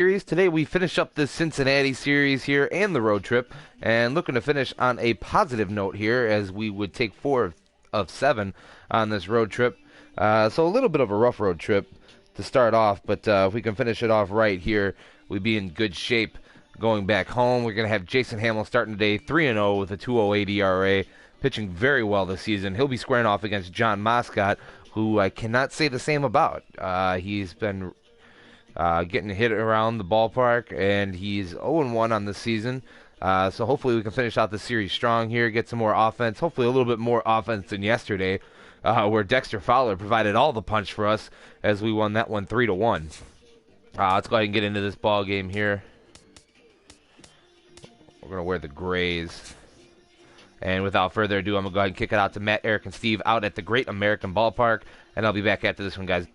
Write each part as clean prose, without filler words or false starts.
series. Today we finish up the Cincinnati series here and the road trip, and looking to finish on a positive note here as we would take 4 of 7 on this road trip. So a little bit of a rough road trip to start off, but if we can finish it off right here, we'd be in good shape going back home. We're going to have Jason Hamill starting today 3-0 with a 2.08 ERA, pitching very well this season. He'll be squaring off against John Moscott, who I cannot say the same about. He's been getting hit around the ballpark, and he's 0-1 on the season. So hopefully we can finish out the series strong here, get some more offense, hopefully a little bit more offense than yesterday, where Dexter Fowler provided all the punch for us as we won that one 3-1. Let's go ahead and get into this ball game here. We're going to wear the grays. And without further ado, I'm going to go ahead and kick it out to Matt, Eric, and Steve out at the Great American Ballpark, and I'll be back after this one, guys.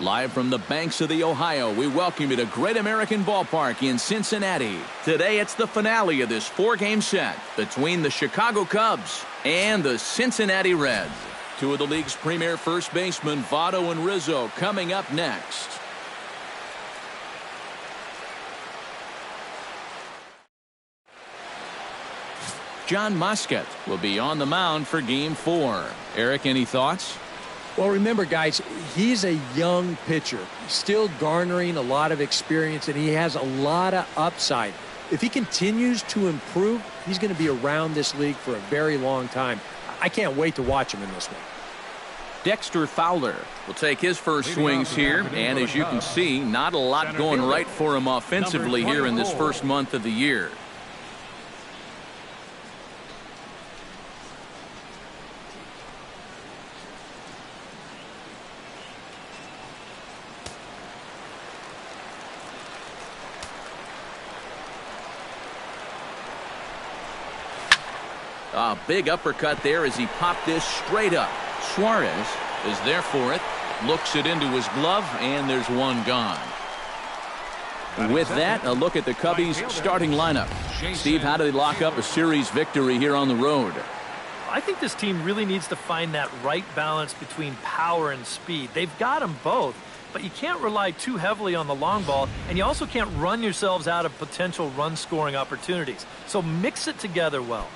Live from the banks of the Ohio, we welcome you to Great American Ballpark in Cincinnati. Today, it's the finale of this 4-game set between the Chicago Cubs and the Cincinnati Reds. Two of the league's premier first basemen, Votto and Rizzo, coming up next. John Moscott will be on the mound for Game 4. Eric, any thoughts? Well, remember, guys, he's a young pitcher, still garnering a lot of experience, and he has a lot of upside. If he continues to improve, he's going to be around this league for a very long time. I can't wait to watch him in this one. Dexter Fowler will take his first swings here, and as you can see, not a lot going right for him offensively here in this first month of the year. A big uppercut there as he popped this straight up. Suarez is there for it, looks it into his glove, and there's one gone. With that, a look at the Cubbies' starting lineup. Steve, how do they lock up a series victory here on the road? I think this team really needs to find that right balance between power and speed. They've got them both, but you can't rely too heavily on the long ball, and you also can't run yourselves out of potential run-scoring opportunities. So mix it together well.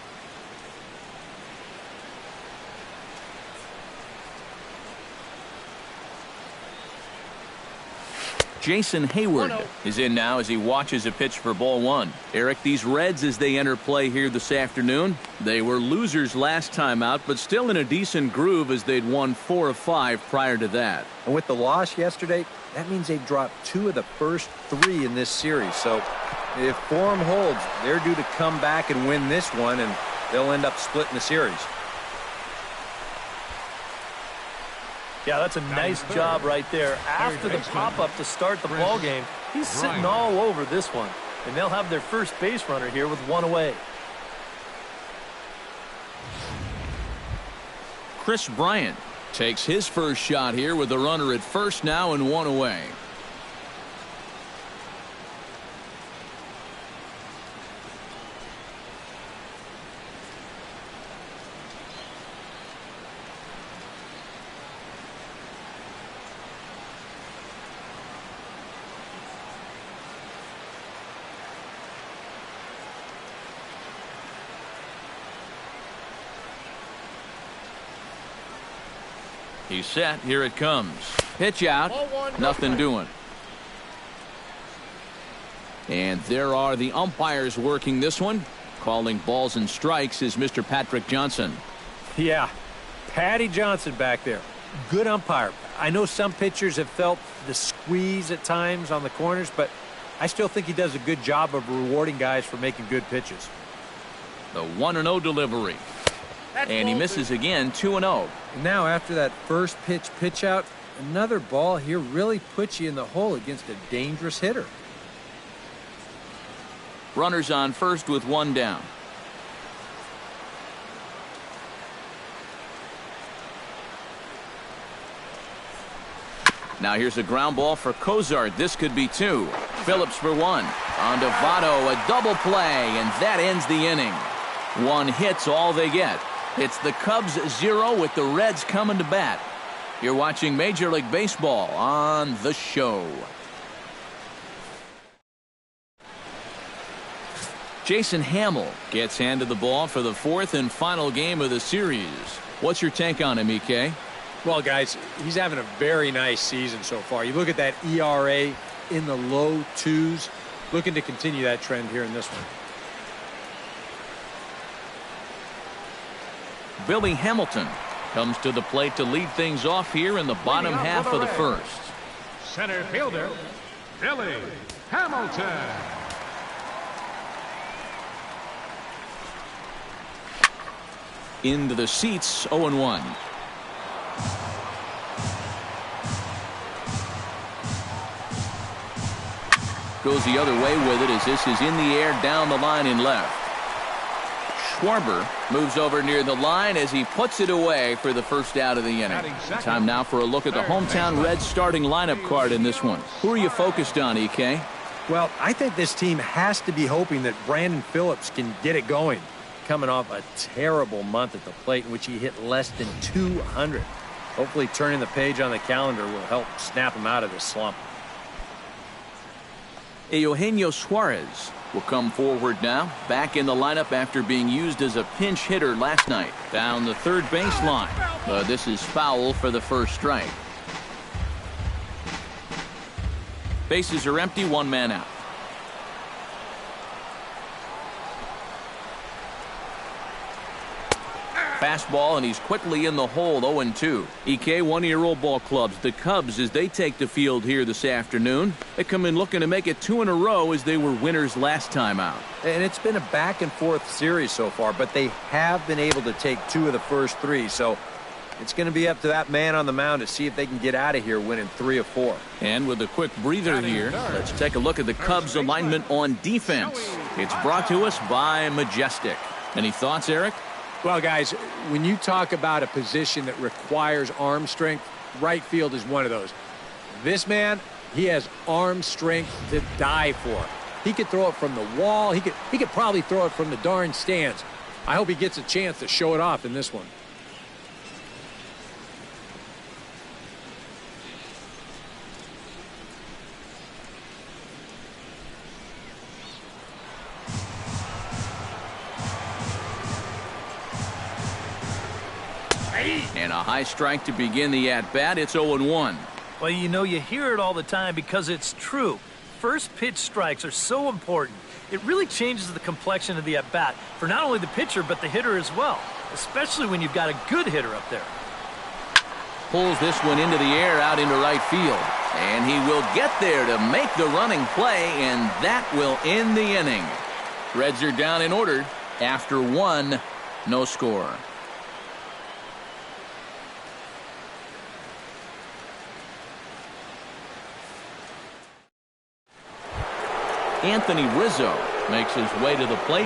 Jason Hayward is in now as he watches a pitch for ball one. Eric, these Reds, as they enter play here this afternoon, they were losers last time out, but still in a decent groove as they'd won 4 of 5 prior to that. And with the loss yesterday, that means they've dropped 2 of the first 3 in this series. So if form holds, they're due to come back and win this one, and they'll end up splitting the series. Yeah, that's a nice job right there. After the pop-up to start the ball game, he's sitting all over this one. And they'll have their first base runner here with 1 away. Chris Bryant takes his first shot here with the runner at first now and 1 away. He's set. Here it comes. Pitch out. Nothing doing. And there are the umpires working this one. Calling balls and strikes is Mr. Patrick Johnson. Yeah, Patty Johnson back there. good umpire. I know some pitchers have felt the squeeze at times on the corners, but I still think he does a good job of rewarding guys for making good pitches. The 1-0 delivery. And he misses again, 2-0. And now after that first pitch out, another ball here really puts you in the hole against a dangerous hitter. Runners on first with one down. Now here's a ground ball for Cozart. This could be two. Phillips for one. On to Votto, a double play, and that ends the inning. One hit's all they get. It's the Cubs 0 with the Reds coming to bat. You're watching Major League Baseball on The Show. Jason Hamill gets handed the ball for the fourth and final game of the series. What's your take on him, EK? Well, guys, he's having a very nice season so far. You look at that ERA in the low 2s. Looking to continue that trend here in this one. Billy Hamilton comes to the plate to lead things off here in the bottom half of the first. Center fielder, Billy Hamilton. Into the seats, 0-1. Goes the other way with it as this is in the air down the line in left. Schwarber moves over near the line as he puts it away for the first out of the inning. Time now for a look at the hometown Reds starting lineup card in this one. Who are you focused on, EK? Well, I think this team has to be hoping that Brandon Phillips can get it going. Coming off a terrible month at the plate in which he hit less than 200. Hopefully turning the page on the calendar will help snap him out of this slump. Eugenio Suarez will come forward now, back in the lineup after being used as a pinch hitter last night. Down the third baseline. This is foul for the first strike. Bases are empty, one man out. Fastball, and he's quickly in the hole, 0-2. EK, one-year-old ball clubs. The Cubs, as they take the field here this afternoon, they come in looking to make it 2 in a row as they were winners last time out. And it's been a back-and-forth series so far, but they have been able to take 2 of the first 3. So it's going to be up to that man on the mound to see if they can get out of here winning 3 of 4. And with a quick breather here, let's take a look at the Cubs alignment on defense. It's brought to us by Majestic. Any thoughts, Eric? Well, guys, when you talk about a position that requires arm strength, right field is one of those. This man, he has arm strength to die for. He could throw it from the wall. He could probably throw it from the darn stands. I hope he gets a chance to show it off in this one. And a high strike to begin the at-bat. It's 0-1. Well, you know, you hear it all the time because it's true. First pitch strikes are so important. It really changes the complexion of the at-bat for not only the pitcher but the hitter as well, especially when you've got a good hitter up there. Pulls this one into the air out into right field. And he will get there to make the running play, and that will end the inning. Reds are down in order after 1, no score. Anthony Rizzo makes his way to the plate.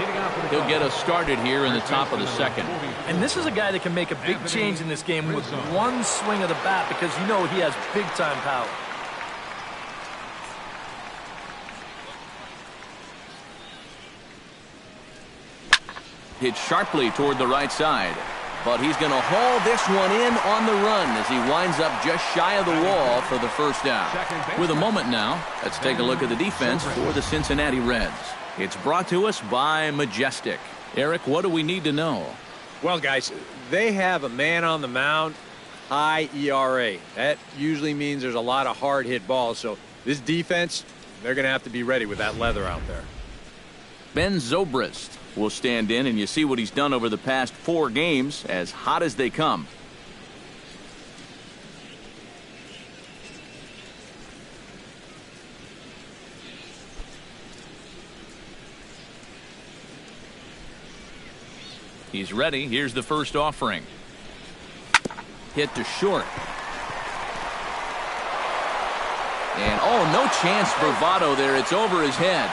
He'll get us started here in the top of the second. And this is a guy that can make a big change in this game with one swing of the bat because you know he has big-time power. Hit sharply toward the right side. But he's going to haul this one in on the run as he winds up just shy of the wall for the first out. With a moment now, let's take a look at the defense for the Cincinnati Reds. It's brought to us by Majestic. Eric, what do we need to know? Well, guys, they have a man on the mound, high ERA. That usually means there's a lot of hard-hit balls. So this defense, they're going to have to be ready with that leather out there. Ben Zobrist will stand in, and you see what he's done over the past 4 games, as hot as they come. He's ready. Here's the first offering. Hit to short. And, oh, no chance for Votto there. It's over his head.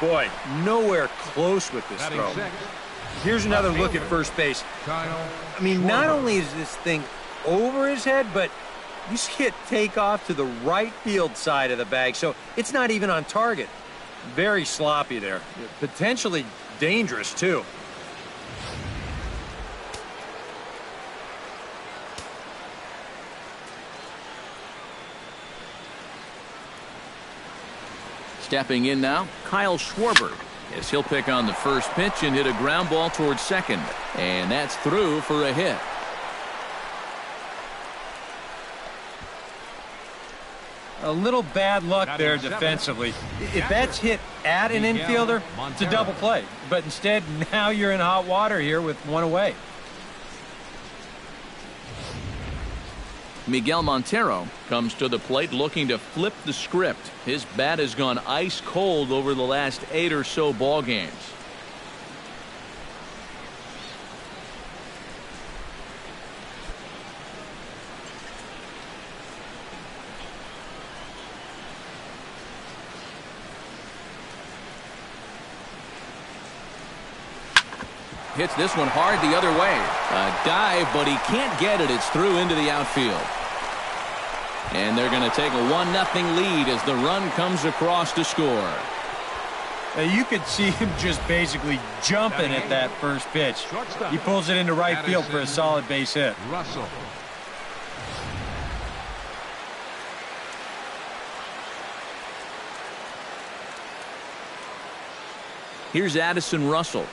Boy, nowhere close with this throw. Here's another look at first base. I mean, not only is this thing over his head, but you see it take off to the right field side of the bag, so it's not even on target. Very sloppy there. Potentially dangerous, too. Stepping in now, Kyle Schwarber, as he'll pick on the first pitch and hit a ground ball towards second. And that's through for a hit. A little bad luck there defensively. If that's hit at an infielder, it's a double play. But instead, now you're in hot water here with one away. Miguel Montero comes to the plate looking to flip the script. His bat has gone ice cold over the last 8 or so ball games. Hits this one hard the other way. A dive, but he can't get it. It's through into the outfield. And they're going to take a 1-0 lead as the run comes across to score. You could see him just basically jumping at that first pitch. He pulls it into right field for a solid base hit. Russell. Here's Addison Russell.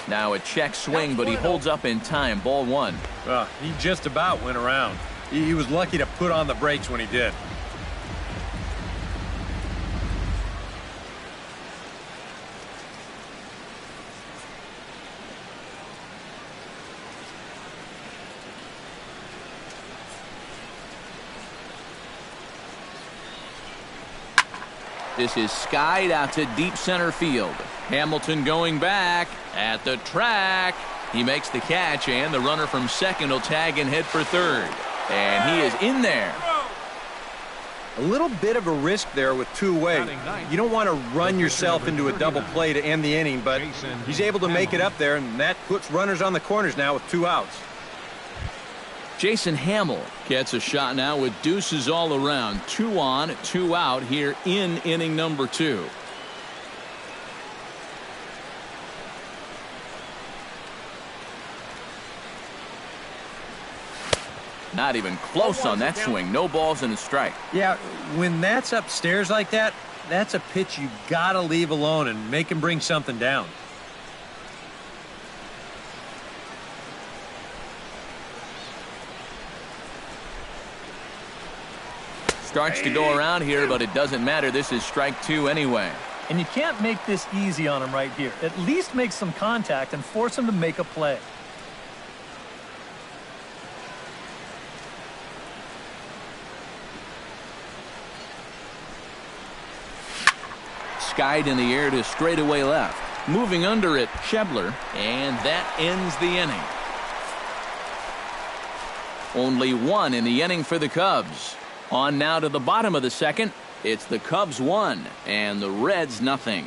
Now a check swing, but he holds up in time. Ball one. He just about went around. He was lucky to put on the brakes when he did. This is skied out to deep center field. Hamilton going back at the track. He makes the catch, and the runner from second will tag and head for third. And he is in there. A little bit of a risk there with two away. You don't want to run yourself into a double play to end the inning, but he's able to make it up there, and that puts runners on the corners now with 2 outs. Jason Hamill gets a shot now with deuces all around. 2 on, 2 out here in inning number 2. Not even close on that swing. No balls and a strike. Yeah, when that's upstairs like that, that's a pitch you got to leave alone and make him bring something down. Starts to go around here, but it doesn't matter. This is strike 2 anyway. And you can't make this easy on him right here. At least make some contact and force him to make a play. Skied in the air to straightaway left. Moving under it, Schebler, and that ends the inning. Only 1 in the inning for the Cubs. On now to the bottom of the second. It's the Cubs 1 and the Reds nothing.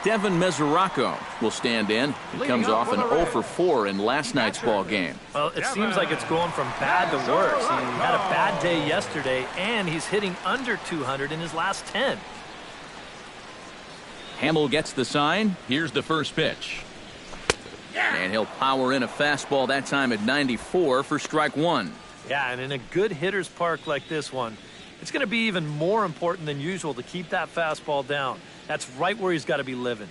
Devin Mesoraco will stand in. He comes off an 0 for 4 in last night's ball game. Well, it seems like it's going from bad to worse. He had a bad day yesterday, and he's hitting under 200 in his last 10. Hamill gets the sign. Here's the first pitch. And he'll power in a fastball that time at 94 for strike 1. Yeah, and in a good hitter's park like this one, it's going to be even more important than usual to keep that fastball down. That's right where he's got to be living.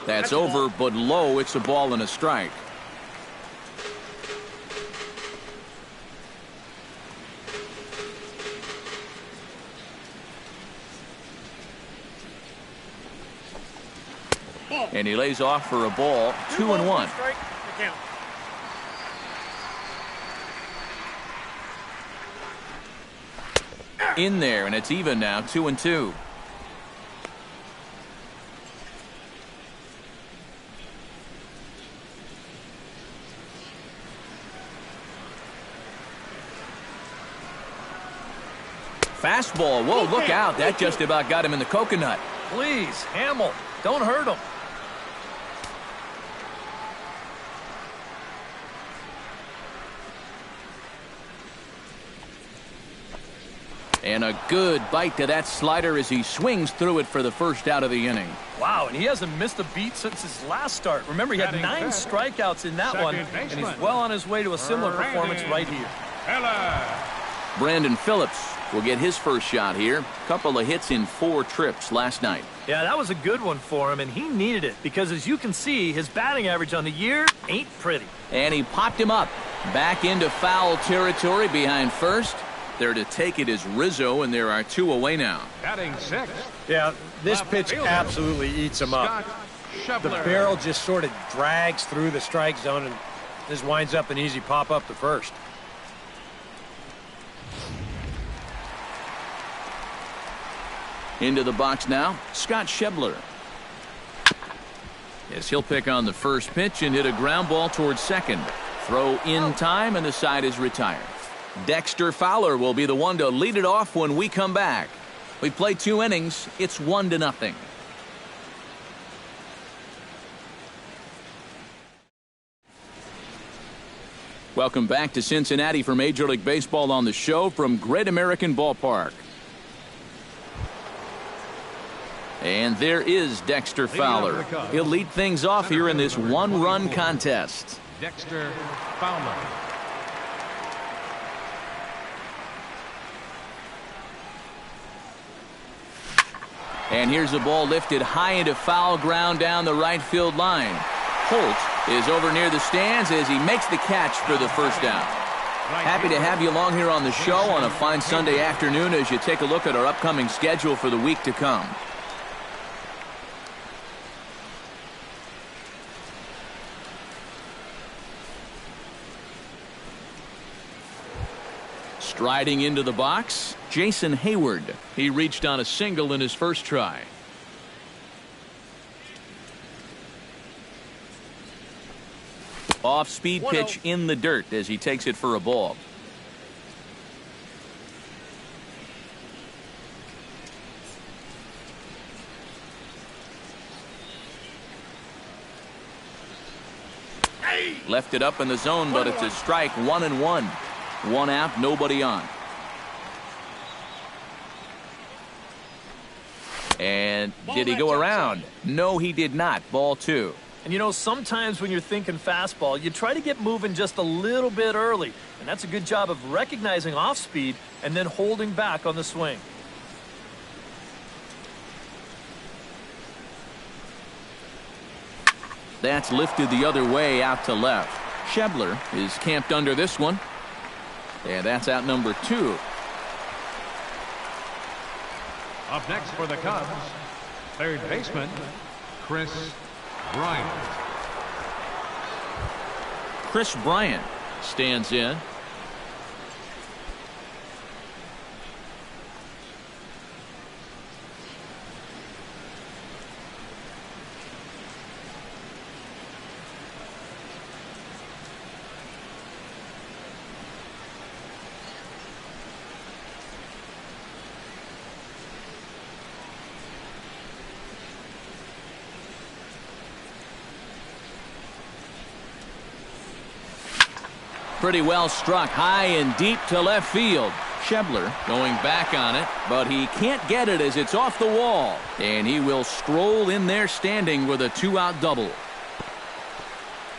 That's over, but low. It's a ball and a strike. And he lays off for a ball, 2-1. In there, and it's even now, 2-2. Fastball. Whoa, look out. That just about got him in the coconut. Please, Hamill, don't hurt him. And a good bite to that slider as he swings through it for the first out of the inning. Wow, and he hasn't missed a beat since his last start. Remember, he had 9 strikeouts in that one, and he's well on his way to a similar performance right here. Brandon Phillips will get his first shot here. Couple of hits in 4 trips last night. Yeah, that was a good one for him, and he needed it because, as you can see, his batting average on the year ain't pretty. And he popped him up. Back into foul territory behind first. There to take it is Rizzo, and there are 2 away now. Batting 6th. Yeah, this pitch absolutely eats him up. The barrel just sort of drags through the strike zone, and this winds up an easy pop-up to first. Into the box now, Scott Schebler. Yes, he'll pick on the first pitch and hit a ground ball towards second. Throw in time, and the side is retired. Dexter Fowler will be the one to lead it off when we come back. We play 2 innings. It's 1-0. Welcome back to Cincinnati for Major League Baseball on the show from Great American Ballpark. And there is Dexter Fowler. He'll lead things off here in this 1-run contest. Dexter Fowler. And here's a ball lifted high into foul ground down the right field line. Holt is over near the stands as he makes the catch for the first out. Happy to have you along here on the show on a fine Sunday afternoon as you take a look at our upcoming schedule for the week to come. Striding into the box, Jason Hayward. He reached on a single in his first try. Off-speed pitch in the dirt as he takes it for a ball. Left it up in the zone, but it's a strike, 1-1. 1 out, nobody on. And did he go around? No, he did not. Ball 2. And you know, sometimes when you're thinking fastball, you try to get moving just a little bit early. And that's a good job of recognizing off speed and then holding back on the swing. That's lifted the other way out to left. Schebler is camped under this one. And that's out number 2. Up next for the Cubs, third baseman, Chris Bryant. Chris Bryant stands in. Pretty well struck high and deep to left field. Schebler going back on it, but he can't get it as it's off the wall. And he will stroll in there standing with a 2-out double.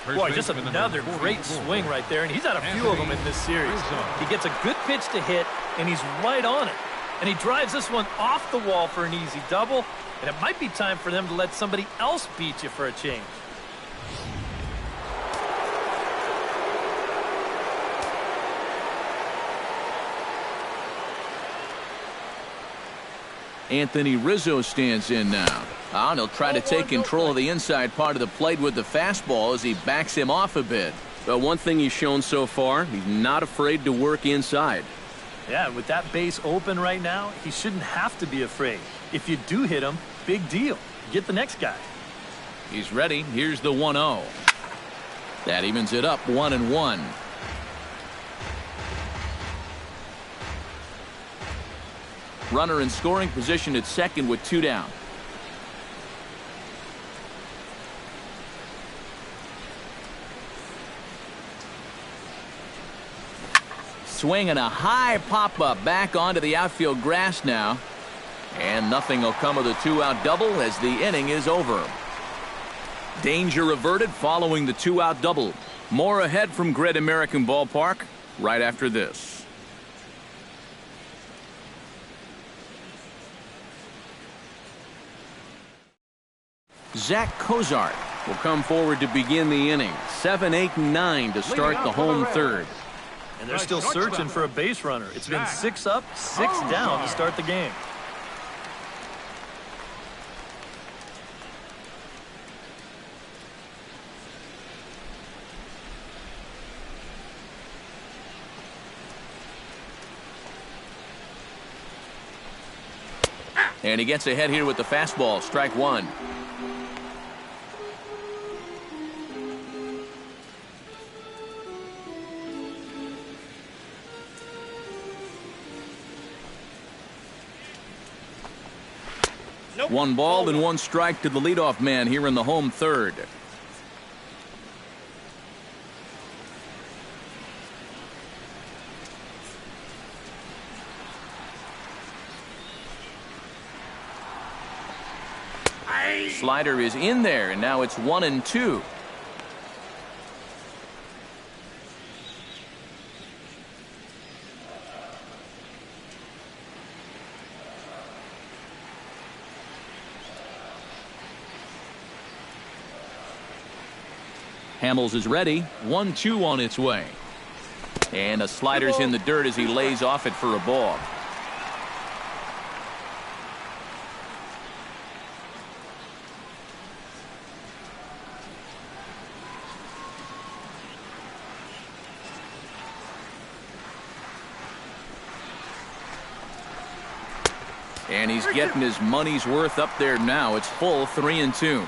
Boy, just another great swing right there, and he's had a few of them in this series. He gets a good pitch to hit, and he's right on it. And he drives this one off the wall for an easy double, and it might be time for them to let somebody else beat you for a change. Anthony Rizzo stands in now. And he'll try to take control of the inside part of the plate with the fastball as he backs him off a bit. But one thing he's shown so far, he's not afraid to work inside. Yeah, with that base open right now, he shouldn't have to be afraid. If you do hit him, big deal. Get the next guy. He's ready. Here's the 1-0. That evens it up 1-1. Runner in scoring position at second with 2 down. Swing and a high pop-up back onto the outfield grass now. And nothing will come of the 2-out double as the inning is over. Danger averted following the 2-out double. More ahead from Great American Ballpark right after this. Zach Cozart will come forward to begin the inning. 7, 8, and 9 to start the home third. And they're still searching for a base runner. It's been 6 up, 6 down to start the game. And he gets ahead here with the fastball. Strike 1. Nope. 1 ball and 1 strike to the leadoff man here in the home third. Slider is in there, and now it's 1-2. Hamels is ready. 1-2 on its way. And a slider's in the dirt as he lays off it for a ball. And he's getting his money's worth up there now. It's full 3-2.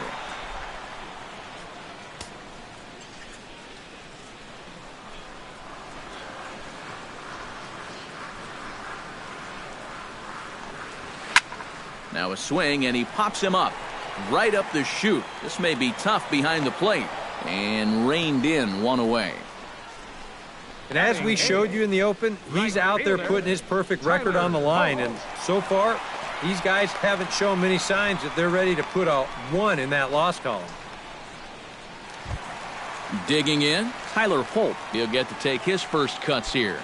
Now a swing, and he pops him up right up the chute. This may be tough behind the plate, and reined in 1 away. And as we showed you in the open, he's out there putting his perfect record on the line. And so far, these guys haven't shown many signs that they're ready to put a 1 in that loss column. Digging in, Tyler Holt. He'll get to take his first cuts here.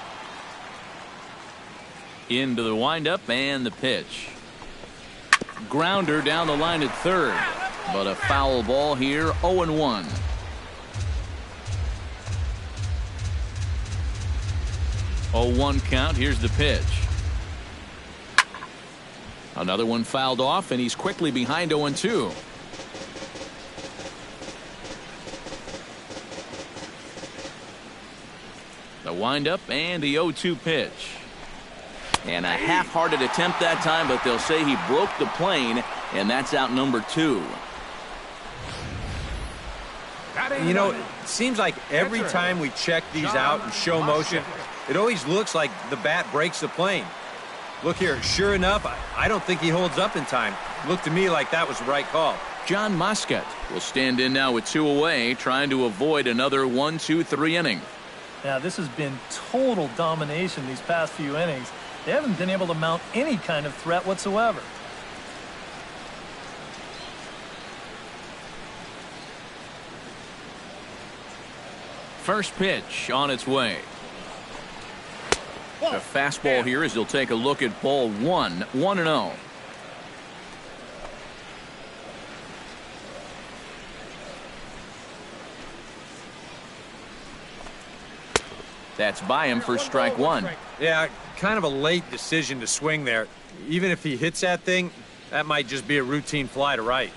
Into the windup and the pitch. Grounder down the line at third. But a foul ball here, 0-1. 0-1 count. Here's the pitch. Another one fouled off, and he's quickly behind 0-2. The windup and the 0-2 pitch. And a half-hearted attempt that time, but they'll say he broke the plane, and that's out number 2. You know, it seems like every time we check these out in show motion, it always looks like the bat breaks the plane. Look here, sure enough, I don't think he holds up in time. Looked to me like that was the right call. John Moscott will stand in now with 2 away, trying to avoid another 1, 2, 3 inning. Now, this has been total domination these past few innings. They haven't been able to mount any kind of threat whatsoever. First pitch on its way. The fastball here as he'll take a look at ball 1, 1-0. That's by him for strike 1. Yeah, kind of a late decision to swing there. Even if he hits that thing, That might just be a routine fly to right.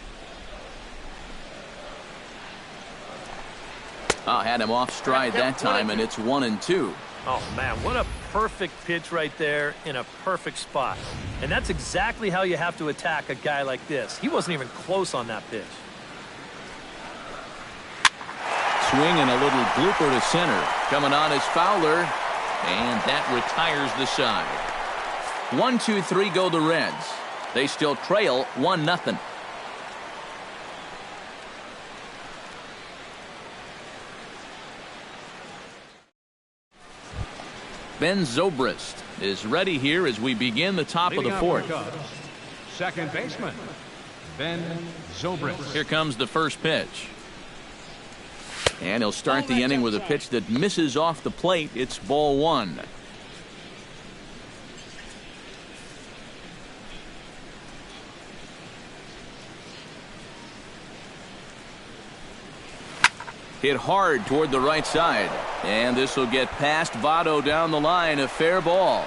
Oh, had him off stride that time, and it's 1-2. Oh, man, what a perfect pitch right there in a perfect spot. And that's exactly how you have to attack a guy like this. He wasn't even close on that pitch. Swing and a little blooper to center. Coming on is Fowler, and that retires the side. 1-2-3 go the Reds. They still trail 1-0. Ben Zobrist is ready here as we begin the top of the fourth. Second baseman, Ben Zobrist. Here comes the first pitch. And he'll start the inning with a pitch that misses off the plate. It's ball one. Hit hard toward the right side. And this will get past Votto down the line. A fair ball.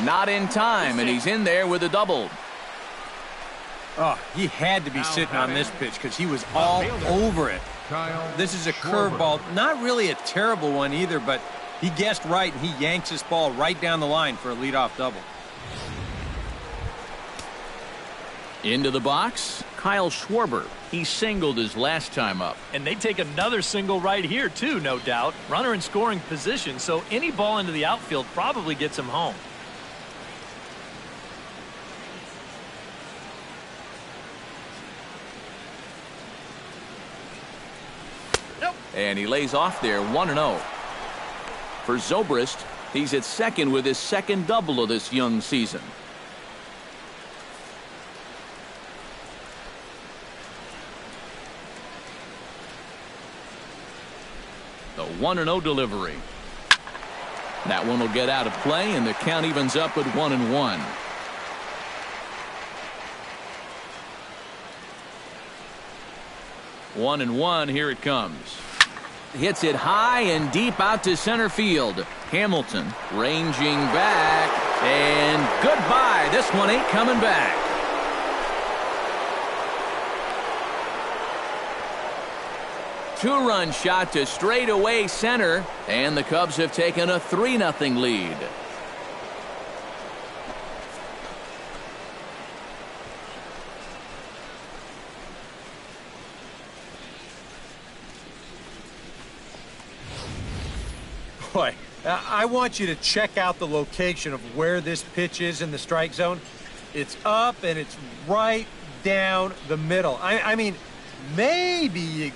Not in time, and he's in there with a double. Oh, he had to be sitting on this pitch because he was all over it. This is a curveball. Not really a terrible one either, but he guessed right, and he yanks this ball right down the line for a leadoff double. Into the box, Kyle Schwarber. He singled his last time up. And they take another single right here, too, no doubt. Runner in scoring position, so any ball into the outfield probably gets him home. And he lays off there, 1-0. For Zobrist, he's at second with his second double of this young season. The 1-0 delivery. That one will get out of play, and the count evens up at 1-1. One and one, here it comes. Hits it high and deep out to center field. Hamilton ranging back, and goodbye. This one ain't coming back. Two-run shot to straightaway center, and the Cubs have taken a 3-0 lead. Boy, I want you to check out the location of where this pitch is in the strike zone. It's up and it's right down the middle. I mean, maybe you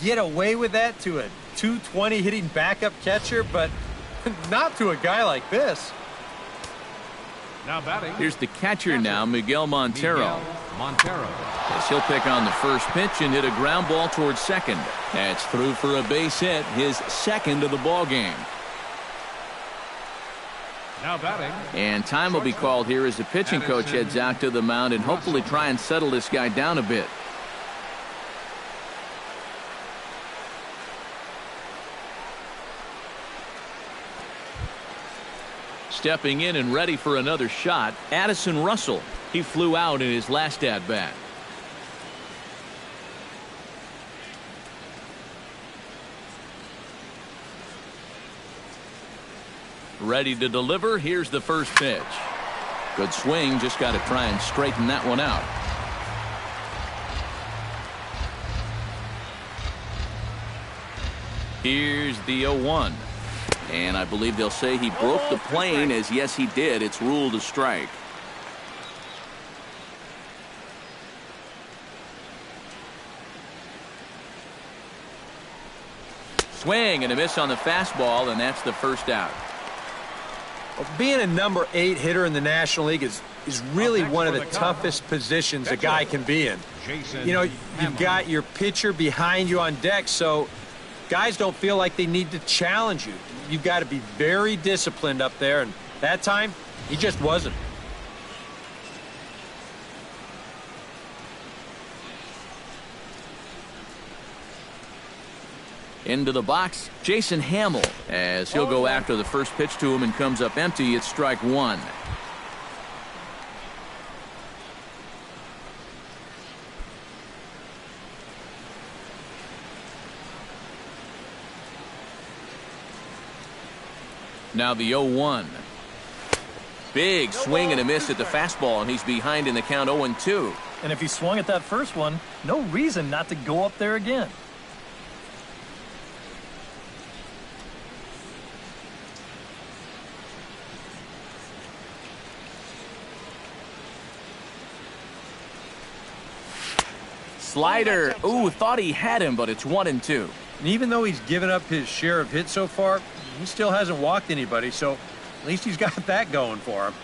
get away with that to a 220 hitting backup catcher, but not to a guy like this. Now batting. Here's the catcher now, Miguel Montero. Montero. As he'll pick on the first pitch and hit a ground ball towards second. That's through for a base hit, his second of the ball game. Now batting. And time will be called here as the pitching coach heads out to the mound and hopefully try and settle this guy down a bit. Stepping in and ready for another shot, Addison Russell. He flew out in his last at-bat. Ready to deliver. Here's the first pitch. Good swing. Just got to try and straighten that one out. Here's the 0-1. And I believe they'll say he broke the plane, as yes he did. It's ruled a strike. Swing and a miss on the fastball, and that's the first out. Well, being a number 8 hitter in the National League is really one of the toughest positions a guy can be in. You know, you've got your pitcher behind you on deck, so guys don't feel like they need to challenge you. You've got to be very disciplined up there, and that time, he just wasn't. Into the box, Jason Hamill, as he'll go after the first pitch to him and comes up empty. It's strike one. Now the 0-1. Big swing and a miss at the fastball, and he's behind in the count 0-2. And if he swung at that first one, no reason not to go up there again. Slider. Ooh, thought he had him, but it's 1-2. And even though he's given up his share of hits so far, he still hasn't walked anybody, so at least he's got that going for him.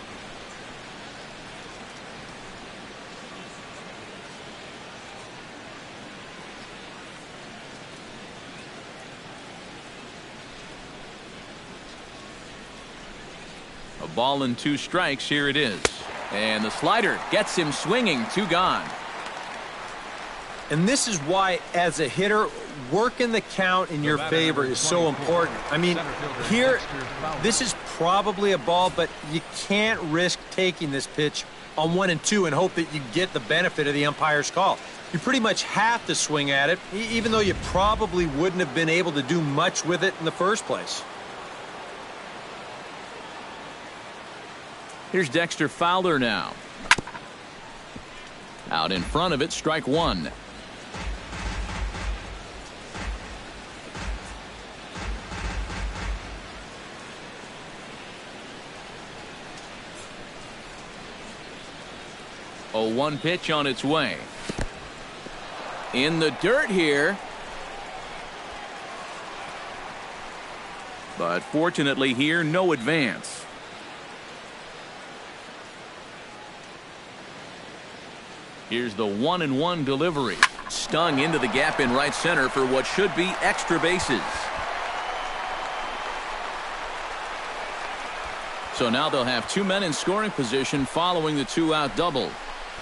A ball and 2 strikes. Here it is. And the slider gets him swinging. 2 gone. And this is why, as a hitter, working the count in your favor is so important. I mean, here, this is probably a ball, but you can't risk taking this pitch on 1-2 and hope that you get the benefit of the umpire's call. You pretty much have to swing at it, even though you probably wouldn't have been able to do much with it in the first place. Here's Dexter Fowler now. Out in front of it, strike 1. A 1 pitch on its way. In the dirt here. But fortunately here, no advance. Here's the 1-1 delivery. Stung into the gap in right center for what should be extra bases. So now they'll have 2 men in scoring position following the 2-out double.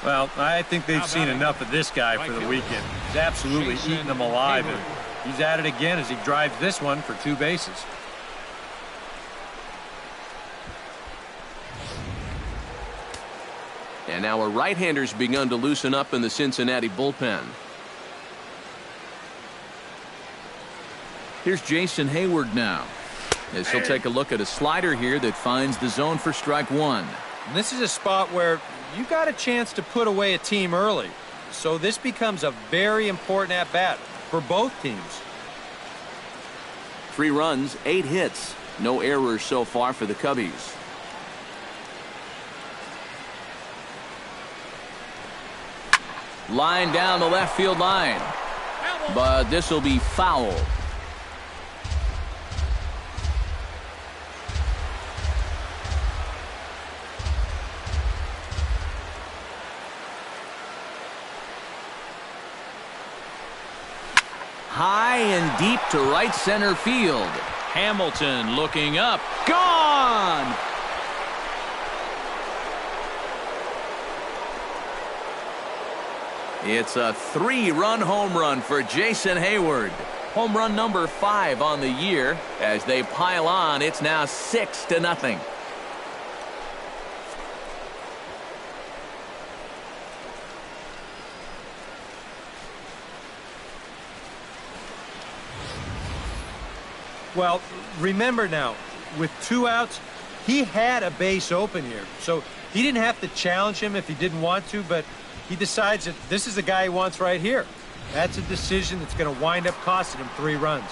Well, I think they've seen enough of this guy for the weekend. He's absolutely eating them alive, and he's at it again as he drives this one for 2 bases. And now a right-hander's begun to loosen up in the Cincinnati bullpen. Here's Jason Hayward now, as he'll take a look at a slider here that finds the zone for strike 1. And this is a spot where you got a chance to put away a team early. So this becomes a very important at-bat for both teams. 3 runs, 8 hits. No errors so far for the Cubbies. Line down the left field line. But this will be foul. High and deep to right center field. Hamilton looking up. Gone! It's a 3-run home run for Jason Hayward. Home run number 5 on the year. As they pile on, it's now 6-0. Well, remember now, with 2 outs, he had a base open here. So he didn't have to challenge him if he didn't want to, but he decides that this is the guy he wants right here. That's a decision that's going to wind up costing him 3 runs.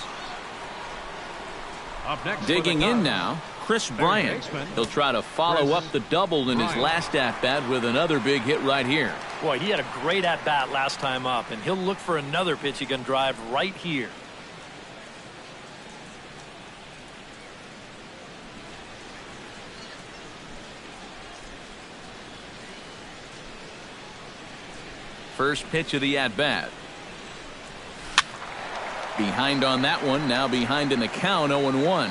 Up next digging in now, Chris Bryant. He'll try to follow up the double in his last at-bat with another big hit right here. Boy, he had a great at-bat last time up, and he'll look for another pitch he can drive right here. First pitch of the at-bat. Behind on that one, now behind in the count, 0-1.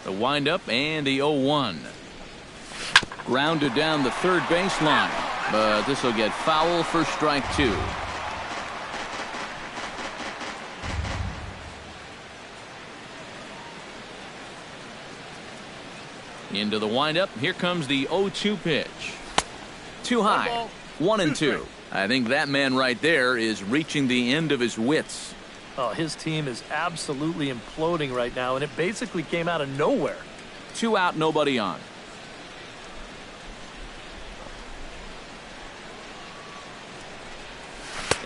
The windup and the 0-1. Grounded down the third baseline, but this will get foul for strike 2. Into the windup. Here comes the 0-2 pitch. Too high. 1-2. I think that man right there is reaching the end of his wits. Oh, his team is absolutely imploding right now, and it basically came out of nowhere. 2 out, nobody on.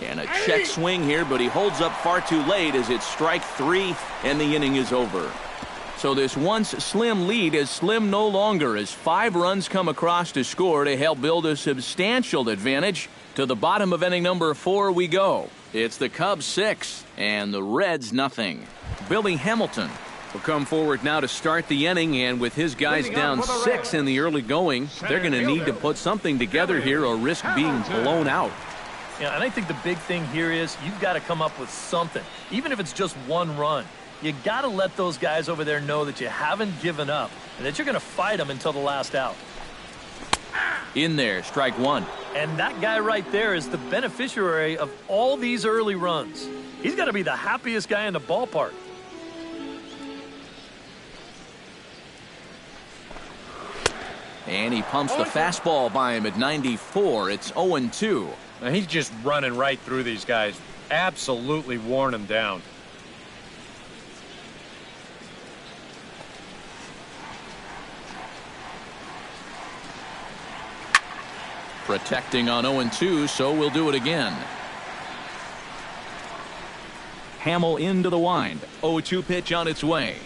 And a check swing here, but he holds up far too late as it's strike 3 and the inning is over. So this once slim lead is slim no longer as 5 runs come across to score to help build a substantial advantage. To the bottom of inning number 4 we go. It's the Cubs 6 and the Reds nothing. Billy Hamilton will come forward now to start the inning, and with his guys down 6 in the early going, they're going to need to put something together here or risk being blown out. Yeah, and I think the big thing here is you've got to come up with something, even if it's just 1 run. You got to let those guys over there know that you haven't given up and that you're going to fight them until the last out. In there, strike 1. And that guy right there is the beneficiary of all these early runs. He's got to be the happiest guy in the ballpark. And he pumps the fastball by him at 94. It's 0-2. Now he's just running right through these guys. Absolutely worn them down. Protecting on 0-2, so we'll do it again. Hamill into the wind. 0-2 pitch on its way.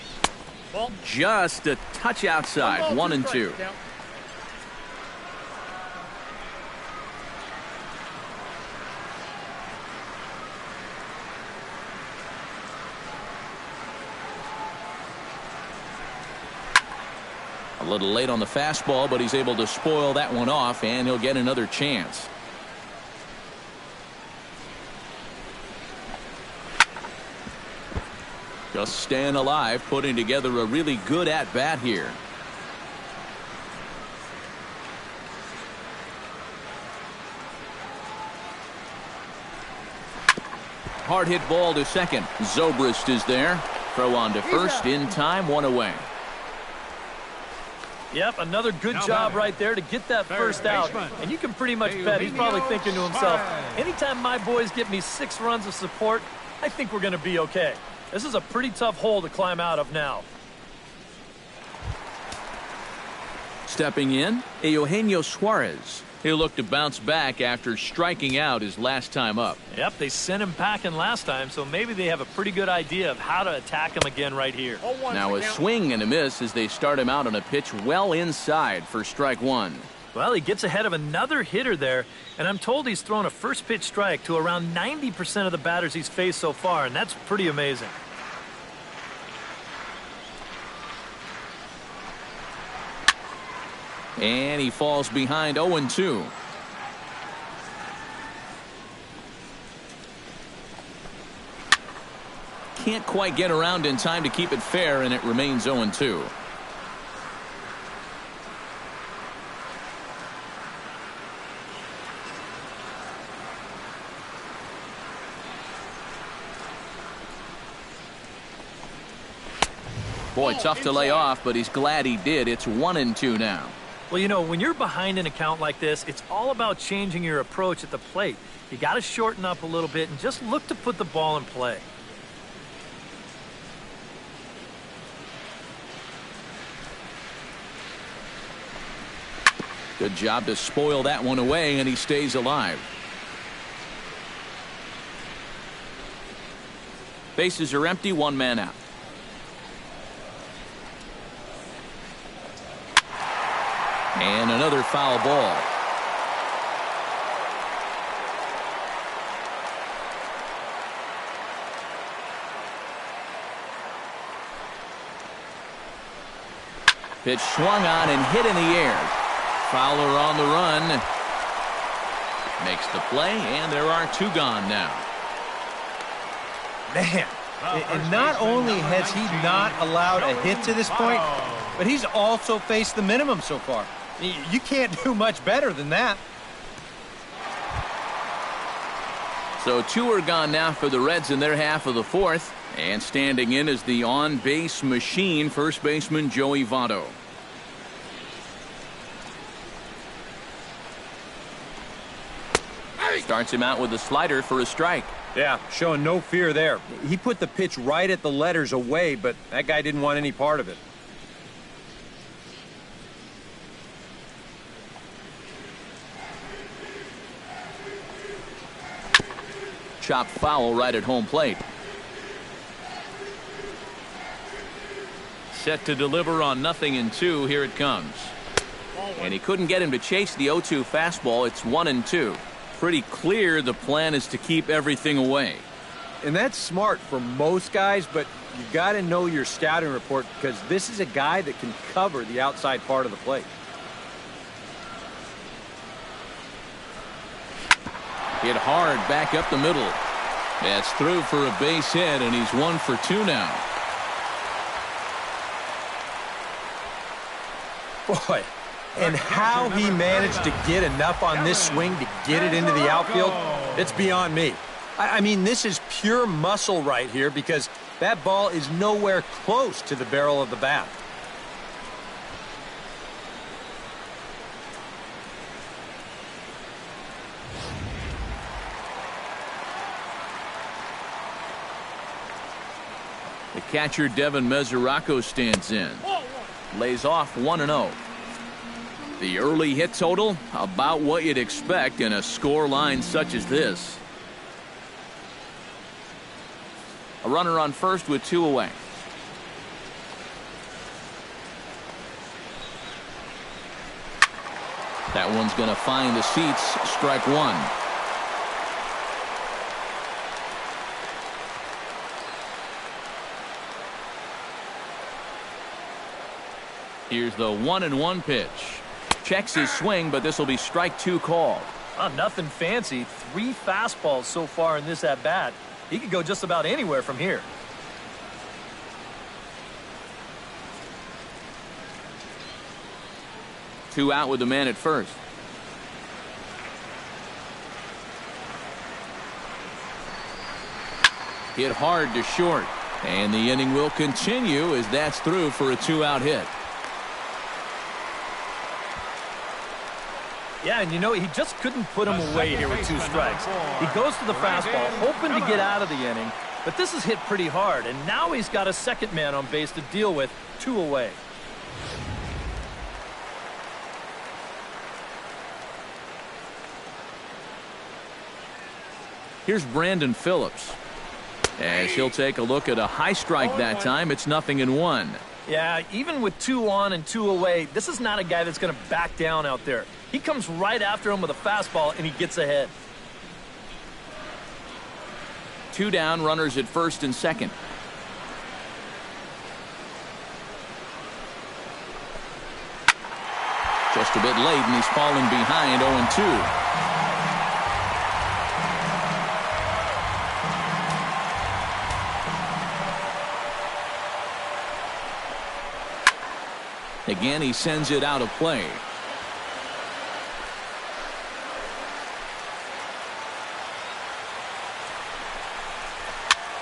Just a touch outside. 1-2. A little late on the fastball, but he's able to spoil that one off, and he'll get another chance. Just staying alive, putting together a really good at-bat here. Hard hit ball to second. Zobrist is there. Throw on to first in time, 1 away. Yep, another good job right there to get that first out. And you can pretty much bet he's probably thinking to himself, anytime my boys get me 6 runs of support, I think we're going to be okay. This is a pretty tough hole to climb out of now. Stepping in, Eugenio Suarez. He'll look to bounce back after striking out his last time up. Yep, they sent him packing last time, so maybe they have a pretty good idea of how to attack him again right here. Now a swing and a miss as they start him out on a pitch well inside for strike 1. Well, he gets ahead of another hitter there, and I'm told he's thrown a first pitch strike to around 90% of the batters he's faced so far, and that's pretty amazing. And he falls behind 0-2. Can't quite get around in time to keep it fair, and it remains 0-2. Boy, tough to lay off, but he's glad he did. It's 1-2 now. Well, you know, when you're behind an account like this, it's all about changing your approach at the plate. You got to shorten up a little bit and just look to put the ball in play. Good job to spoil that one away, and he stays alive. Bases are empty, 1 man out. And another foul ball. Pitch swung on and hit in the air. Fowler on the run. Makes the play, and there are 2 gone now. Man, and not only has he not allowed a hit to this point, but he's also faced the minimum so far. You can't do much better than that. So 2 are gone now for the Reds in their half of the 4th. And standing in is the on-base machine, first baseman Joey Votto. Starts him out with a slider for a strike. Yeah, showing no fear there. He put the pitch right at the letters away, but that guy didn't want any part of it. Chopped foul right at home plate. Set to deliver on 0-2. Here it comes. And he couldn't get him to chase the 0-2 fastball. It's 1-2. Pretty clear the plan is to keep everything away. And that's smart for most guys, but you got to know your scouting report because this is a guy that can cover the outside part of the plate. Hit hard back up the middle. That's through for a base hit, and he's 1 for 2 now. Boy, and how he managed to get enough on this swing to get it into the outfield, it's beyond me. I mean, this is pure muscle right here because that ball is nowhere close to the barrel of the bat. The catcher, Devin Mesoraco, stands in. Lays off 1-0. The early hit total, about what you'd expect in a score line such as this. A runner on first with 2 away. That one's going to find the seats. Strike 1. Here's the 1-1 pitch. Checks his swing, but this will be strike 2 called. Nothing fancy. 3 fastballs so far in this at-bat. He could go just about anywhere from here. Two out with the man at first. Hit hard to short. And the inning will continue as that's through for a 2-out hit. Yeah, and you know, he just couldn't put him away here with 2 strikes. He goes to the fastball, hoping to get out of the inning, but this is hit pretty hard, and now he's got a second man on base to deal with, 2 away. Here's Brandon Phillips. As he'll take a look at a high strike that time, it's 0-1. Yeah, even with 2 on and 2 away, this is not a guy that's going to back down out there. He comes right after him with a fastball, and he gets ahead. 2 down, runners at first and second. Just a bit late, and he's falling behind 0-2. Again, he sends it out of play.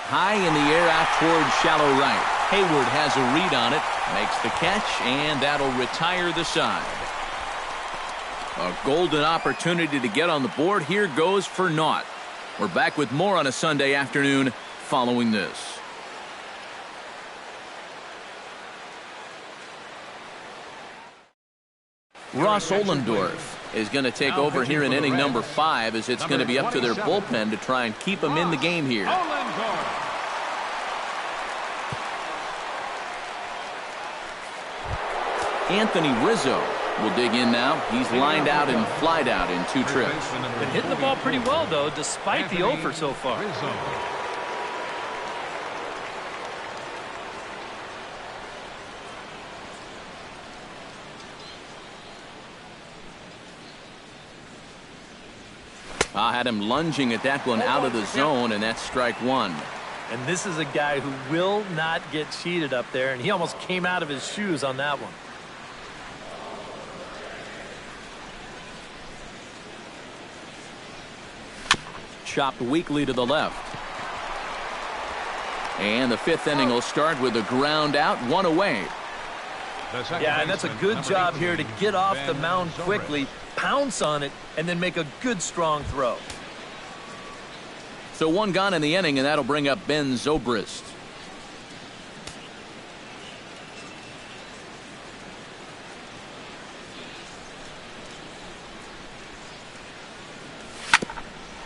High in the air out toward shallow right. Hayward has a read on it, makes the catch, and that'll retire the side. A golden opportunity to get on the board here goes for naught. We're back with more on a Sunday afternoon following this. Ross Ohlendorf is going to take over here in inning number 5 as it's going to be up to their bullpen to try and keep him in the game here. Anthony Rizzo will dig in now. He's lined out and flied out in 2 trips. Been hitting the ball pretty well, though, despite the over so far. I had him lunging at that one out of the zone, and that's strike 1. And this is a guy who will not get cheated up there, and he almost came out of his shoes on that one. Chopped weakly to the left. And the 5th inning will start with a ground out, 1 away. Yeah, and that's a good job here to get off the mound quickly, pounce on it, and then make a good strong throw. So one gone in the inning, and that'll bring up Ben Zobrist.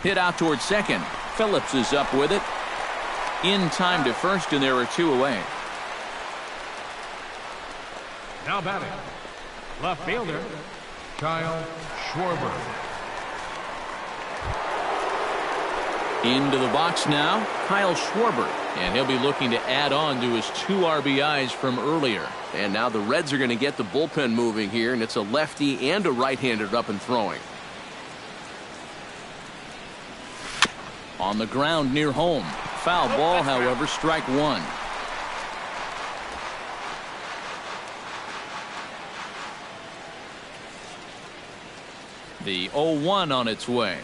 Hit out towards second. Phillips is up with it. In time to first, and there are two away. Now batting, left fielder, Kyle Schwarber. Into the box now, Kyle Schwarber. And he'll be looking to add on to his 2 RBIs from earlier. And now the Reds are going to get the bullpen moving here, and it's a lefty and a right-hander up and throwing. On the ground near home. Foul ball, however, strike one. The 0-1 on its way.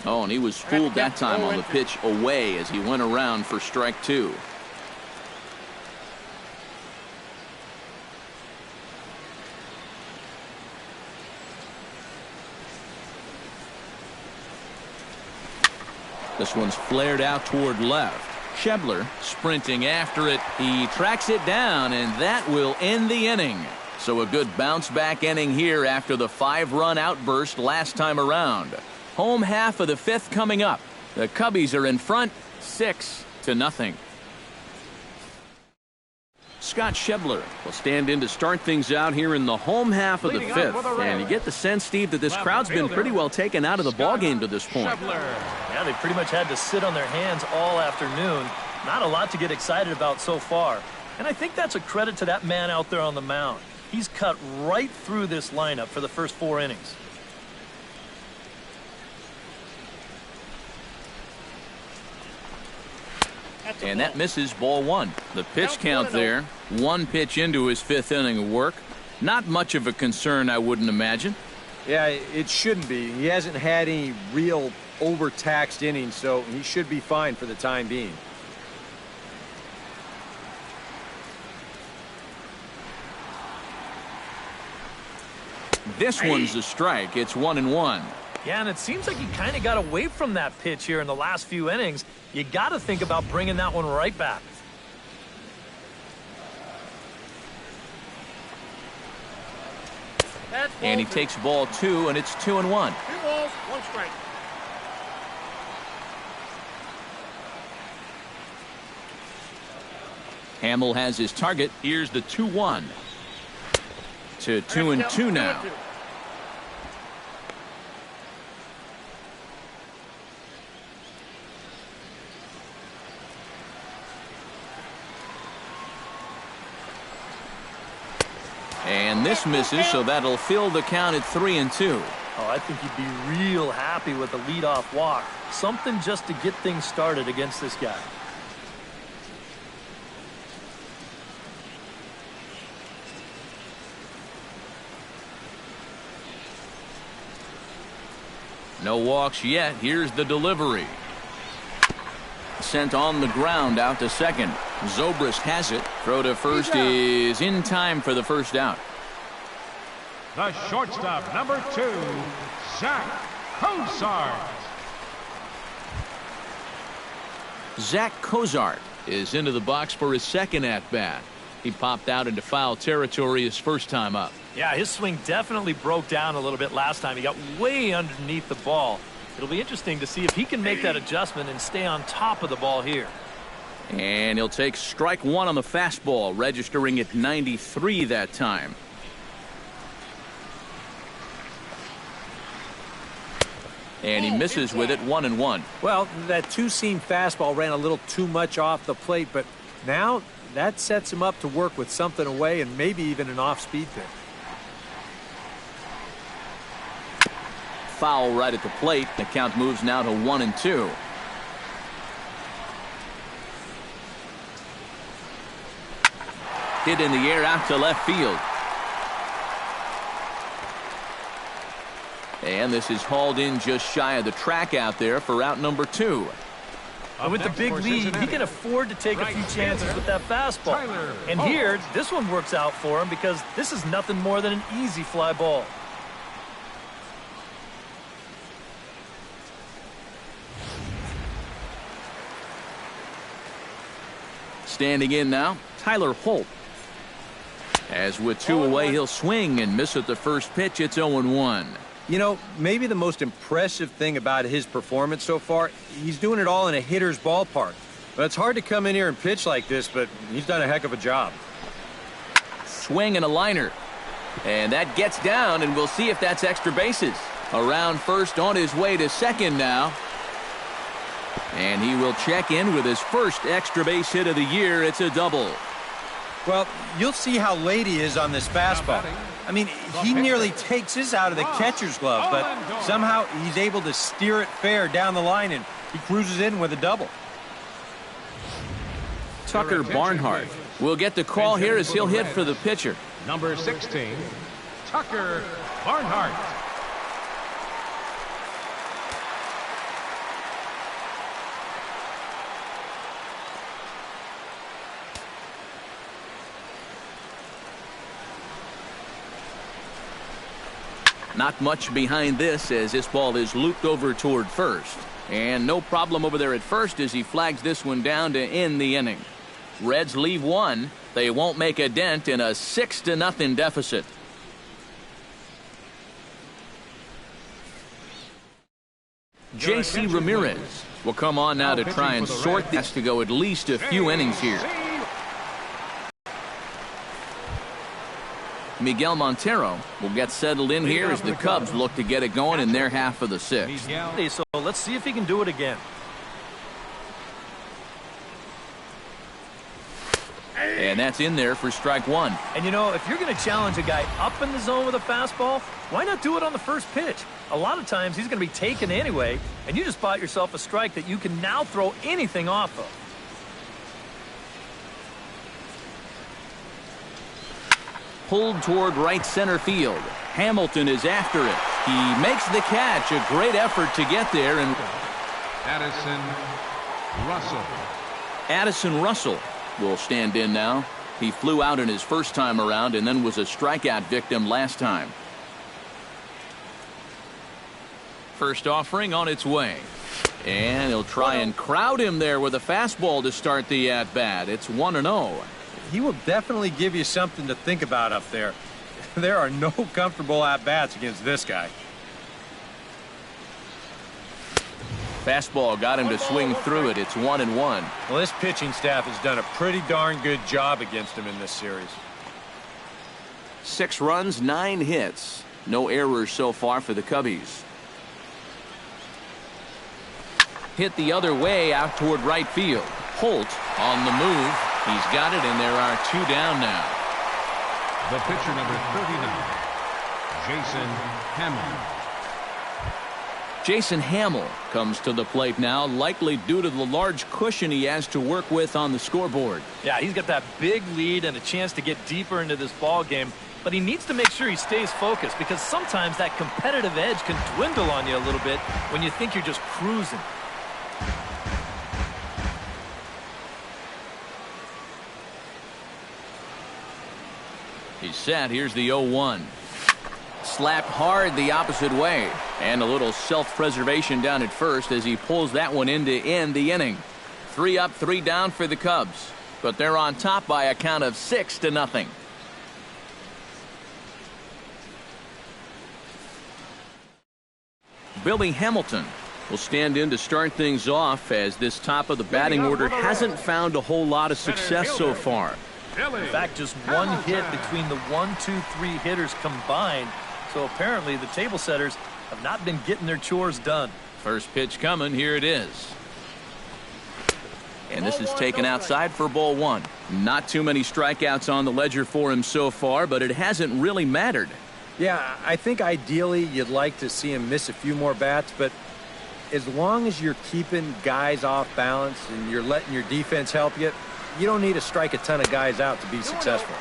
Oh, and he was fooled that time on the pitch away as he went around for strike two. This one's flared out toward left. Schebler sprinting after it. He tracks it down, and that will end the inning. So a good bounce-back inning here after the 5-run outburst last time around. Home half of the 5th coming up. The Cubbies are in front, 6-0. Scott Schebler will stand in to start things out here in the home half of the 5th. And you get the sense, Steve, that this crowd's been pretty well taken out of the ballgame to this point. Yeah, they pretty much had to sit on their hands all afternoon. Not a lot to get excited about so far. And I think that's a credit to that man out there on the mound. He's cut right through this lineup for the first 4 innings. And that misses ball one. The pitch count there. 1 pitch into his 5th inning of work. Not much of a concern, I wouldn't imagine. Yeah, it shouldn't be. He hasn't had any real overtaxed innings, so he should be fine for the time being. This one's a strike. It's 1-1. Yeah, and it seems like he kind of got away from that pitch here in the last few innings. You got to think about bringing that one right back. And he takes ball 2, and it's 2-1. 2 balls, 1 strike. Hamill has his target. Here's the 2-1. To 2-2 now. And this misses, so that'll fill the count at 3-2. Oh, I think he'd be real happy with a leadoff walk. Something just to get things started against this guy. No walks yet. Here's the delivery. Sent on the ground out to second. Zobrist has it. Throw to first is in time for the first out. The shortstop, number 2, Zach Cozart. Zach Cozart is into the box for his 2nd at-bat. He popped out into foul territory his first time up. Yeah, his swing definitely broke down a little bit last time. He got way underneath the ball. It'll be interesting to see if he can make that adjustment and stay on top of the ball here. And he'll take strike 1 on the fastball, registering at 93 that time. And he misses with it, 1-1. Well, that two-seam fastball ran a little too much off the plate, but now that sets him up to work with something away and maybe even an off-speed pitch. Foul right at the plate. The count moves now to 1-2. Hit in the air out to left field. And this is hauled in just shy of the track out there for out number 2. And with the big lead, he can afford to take a few chances with that fastball. And here, this one works out for him because this is nothing more than an easy fly ball. Standing in now, Tyler Holt. As with 2 away, he'll swing and miss at the first pitch. It's 0-1. You know, maybe the most impressive thing about his performance so far, he's doing it all in a hitter's ballpark. But it's hard to come in here and pitch like this, but he's done a heck of a job. Swing and a liner. And that gets down, and we'll see if that's extra bases. Around first, on his way to second now. And he will check in with his first extra base hit of the year. It's a double. Well, you'll see how late he is on this fastball. I mean, he nearly takes this out of the catcher's glove, but somehow he's able to steer it fair down the line, and he cruises in with a double. Tucker Barnhart will get the call here as he'll hit for the pitcher. Number 16, Tucker Barnhart. Not much behind this as this ball is looped over toward first. And no problem over there at first as he flags this one down to end the inning. Reds leave one. They won't make a dent in a 6-0 deficit. J.C. Ramirez will come on now to try and sort this to go at least a few innings here. Miguel Montero will get settled in here as the Cubs look to get it going in their half of the 6th. So let's see if he can do it again. And that's in there for strike 1. And you know, if you're going to challenge a guy up in the zone with a fastball, why not do it on the first pitch? A lot of times he's going to be taken anyway, and you just bought yourself a strike that you can now throw anything off of. Pulled toward right center field. Hamilton is after it. He makes the catch. A great effort to get there. And Addison Russell will stand in now. He flew out in his first time around and then was a strikeout victim last time. First offering on its way. And he'll try and crowd him there with a fastball to start the at-bat. It's 1-0. He will definitely give you something to think about up there. There are no comfortable at-bats against this guy. Fastball got him to swing through it. It's 1-1. Well, this pitching staff has done a pretty darn good job against him in this series. 6 runs, 9 hits. No errors so far for the Cubbies. Hit the other way out toward right field. Holt on the move. He's got it, and there are 2 down now. The pitcher, number 39, Jason Hamill. Jason Hamill comes to the plate now, likely due to the large cushion he has to work with on the scoreboard. Yeah, he's got that big lead and a chance to get deeper into this ball game, but he needs to make sure he stays focused because sometimes that competitive edge can dwindle on you a little bit when you think you're just cruising. He's set. Here's the 0-1. Slapped hard the opposite way. And a little self-preservation down at first as he pulls that one in to end the inning. 3 up, 3 down for the Cubs. But they're on top by a count of 6-0. Billy Hamilton will stand in to start things off as this top of the batting order hasn't found a whole lot of success so far. In fact, just 1 hit between the 1, 2, 3 hitters combined. So apparently the table setters have not been getting their chores done. First pitch coming. Here it is. And this is taken outside for ball 1. Not too many strikeouts on the ledger for him so far, but it hasn't really mattered. Yeah, I think ideally you'd like to see him miss a few more bats, but as long as you're keeping guys off balance and you're letting your defense help you, you don't need to strike a ton of guys out to be successful.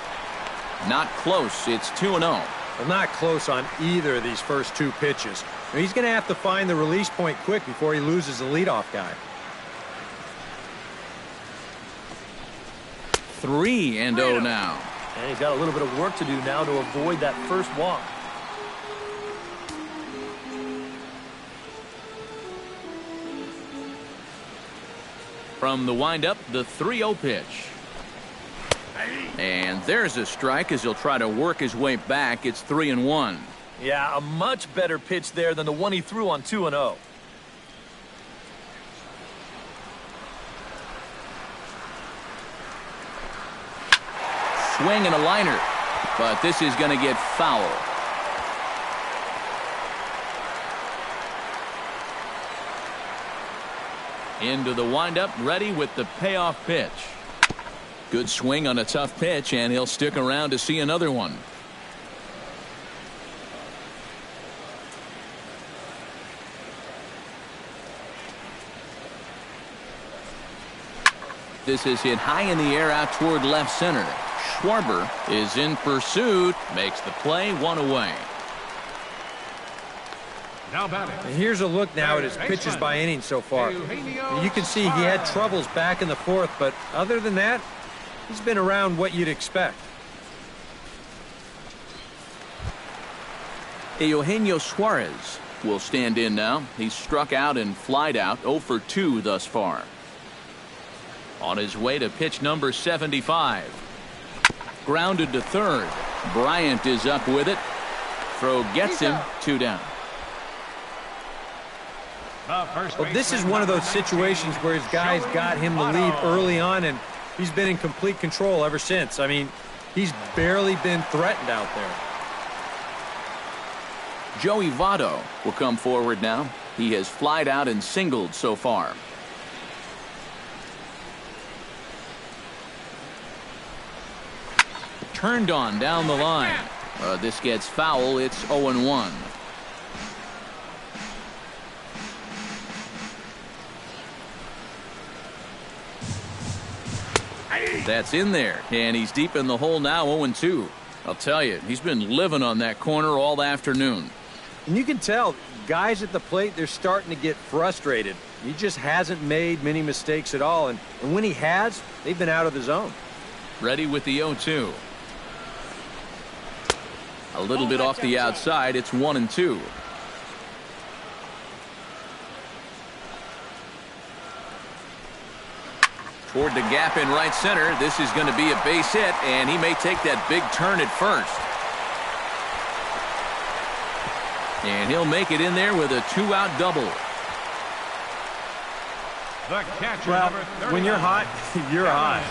Not close. It's 2-0. Well, not close on either of these first 2 pitches. He's going to have to find the release point quick before he loses the leadoff guy. 3-0 now. And he's got a little bit of work to do now to avoid that first walk. From the windup, the 3-0 pitch. And there's a strike as he'll try to work his way back. It's 3-1. Yeah, a much better pitch there than the one he threw on 2-0. Swing and a liner, but this is going to get foul. Into the windup, ready with the payoff pitch. Good swing on a tough pitch, and he'll stick around to see another one. This is hit high in the air out toward left center. Schwarber is in pursuit, makes the play, one away. Now batting. And here's a look now at his pitches by inning so far. You can see he had troubles back in the fourth, but other than that, he's been around what you'd expect. Eugenio Suarez will stand in now. He's struck out and flied out, 0 for 2 thus far. On his way to pitch number 75. Grounded to third. Bryant is up with it. Throw gets him, 2 down. Well, this is one of those situations where his guys got him the lead early on, and he's been in complete control ever since. I mean, he's barely been threatened out there. Joey Votto will come forward now. He has flied out and singled so far. Turned on down the line. This gets foul. It's 0-1. That's in there, and he's deep in the hole now, 0-2. I'll tell you, he's been living on that corner all afternoon. And you can tell, guys at the plate, they're starting to get frustrated. He just hasn't made many mistakes at all, and when he has, they've been out of the zone. Ready with the 0-2. A little bit off the outside, it's 1-2. Toward the gap in right center. This is going to be a base hit, and he may take that big turn at first. And he'll make it in there with a 2-out double. Well, when you're hot, you're hot.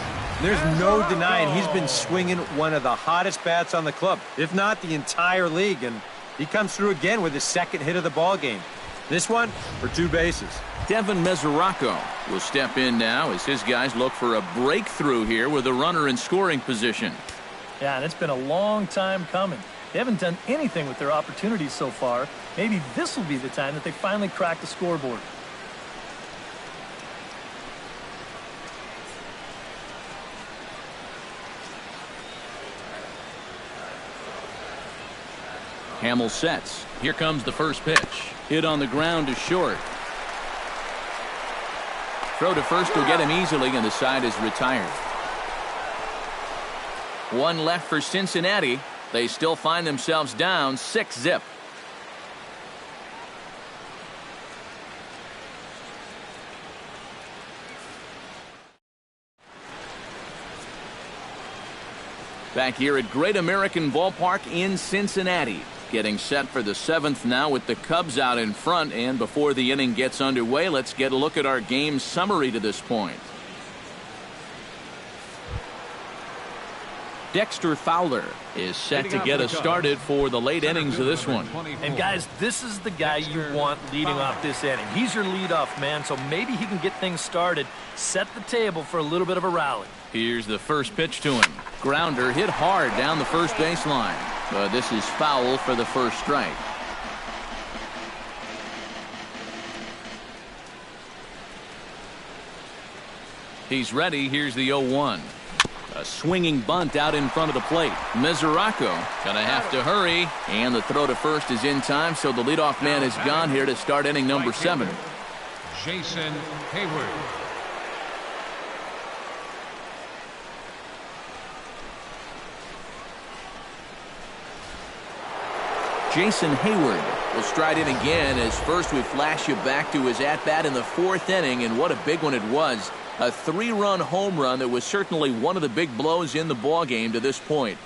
There's no denying he's been swinging one of the hottest bats on the club, if not the entire league, and he comes through again with his second hit of the ball game. This one for 2 bases. Devin Mesoraco will step in now as his guys look for a breakthrough here with a runner in scoring position. Yeah, and it's been a long time coming. They haven't done anything with their opportunities so far. Maybe this will be the time that they finally crack the scoreboard. Hamill sets. Here comes the first pitch. Hit on the ground to short. Throw to first will get him easily, and the side is retired. 1 left for Cincinnati. They still find themselves down 6-0. Back here at Great American Ballpark in Cincinnati. Getting set for the 7th now with the Cubs out in front, and before the inning gets underway, let's get a look at our game summary to this point. Dexter Fowler is set to get us started for the late innings of this one. And guys, this is the guy you want leading off this inning. He's your leadoff man, so maybe he can get things started, set the table for a little bit of a rally. Here's the first pitch to him. Grounder hit hard down the first baseline. But this is foul for the first strike. He's ready. Here's the 0-1. A swinging bunt out in front of the plate. Mesoraco gonna have to hurry, and the throw to first is in time, so the leadoff man is gone here to start inning number 7. Jason Hayward. Jason Hayward will stride in again, as first we flash you back to his at-bat in the 4th inning, and what a big one it was. A 3-run home run that was certainly one of the big blows in the ballgame to this point.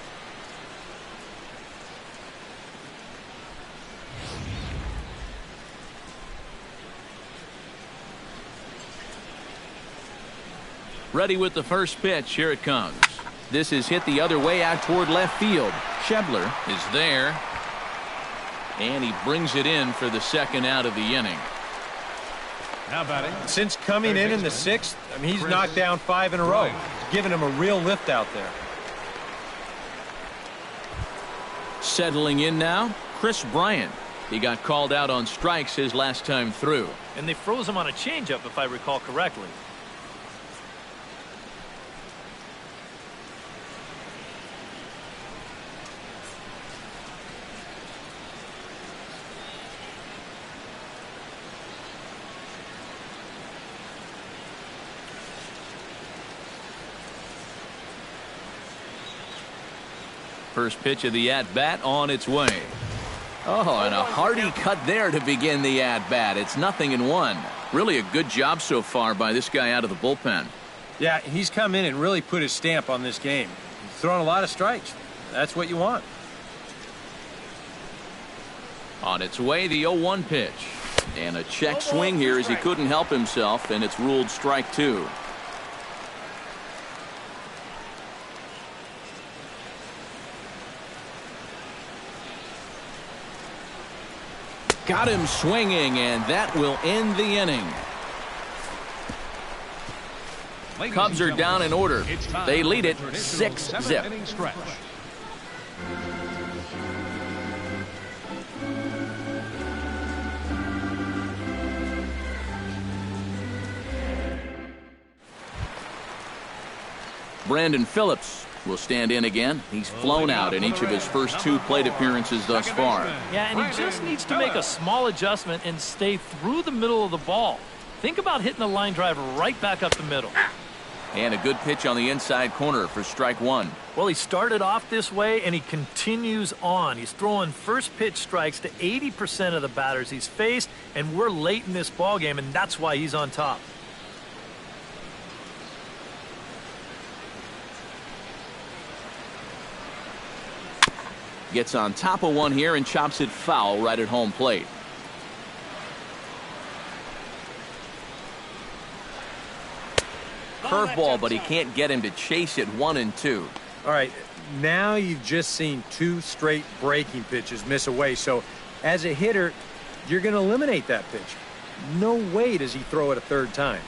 Ready with the first pitch. Here it comes. This is hit the other way out toward left field. Schebler is there. And he brings it in for the second out of the inning. Now batting. Since coming in the 6th, I mean, he's knocked down 5 in a row. It's given him a real lift out there. Settling in now, Chris Bryant. He got called out on strikes his last time through. And they froze him on a changeup, if I recall correctly. First pitch of the at-bat on its way. Oh, and a hearty cut there to begin the at-bat. It's 0-1. Really a good job so far by this guy out of the bullpen. Yeah, he's come in and really put his stamp on this game. He's thrown a lot of strikes. That's what you want. On its way, the 0-1 pitch. And a check swing here as he couldn't help himself, and it's ruled strike 2. Got him swinging, and that will end the inning. Cubs are down in order. They lead it 6-0. Brandon Phillips will stand in again. He's flown out in each of his first 2 plate appearances thus far. Yeah, and he just needs to make a small adjustment and stay through the middle of the ball. Think about hitting a line drive right back up the middle. And a good pitch on the inside corner for strike 1. Well, he started off this way, and he continues on. He's throwing first pitch strikes to 80% of the batters he's faced, and we're late in this ball game, and that's why he's on top. Gets on top of one here and chops it foul right at home plate. Curveball, but he can't get him to chase it 1-2. All right, now you've just seen 2 straight breaking pitches miss away. So as a hitter, you're going to eliminate that pitch. No way does he throw it a third time.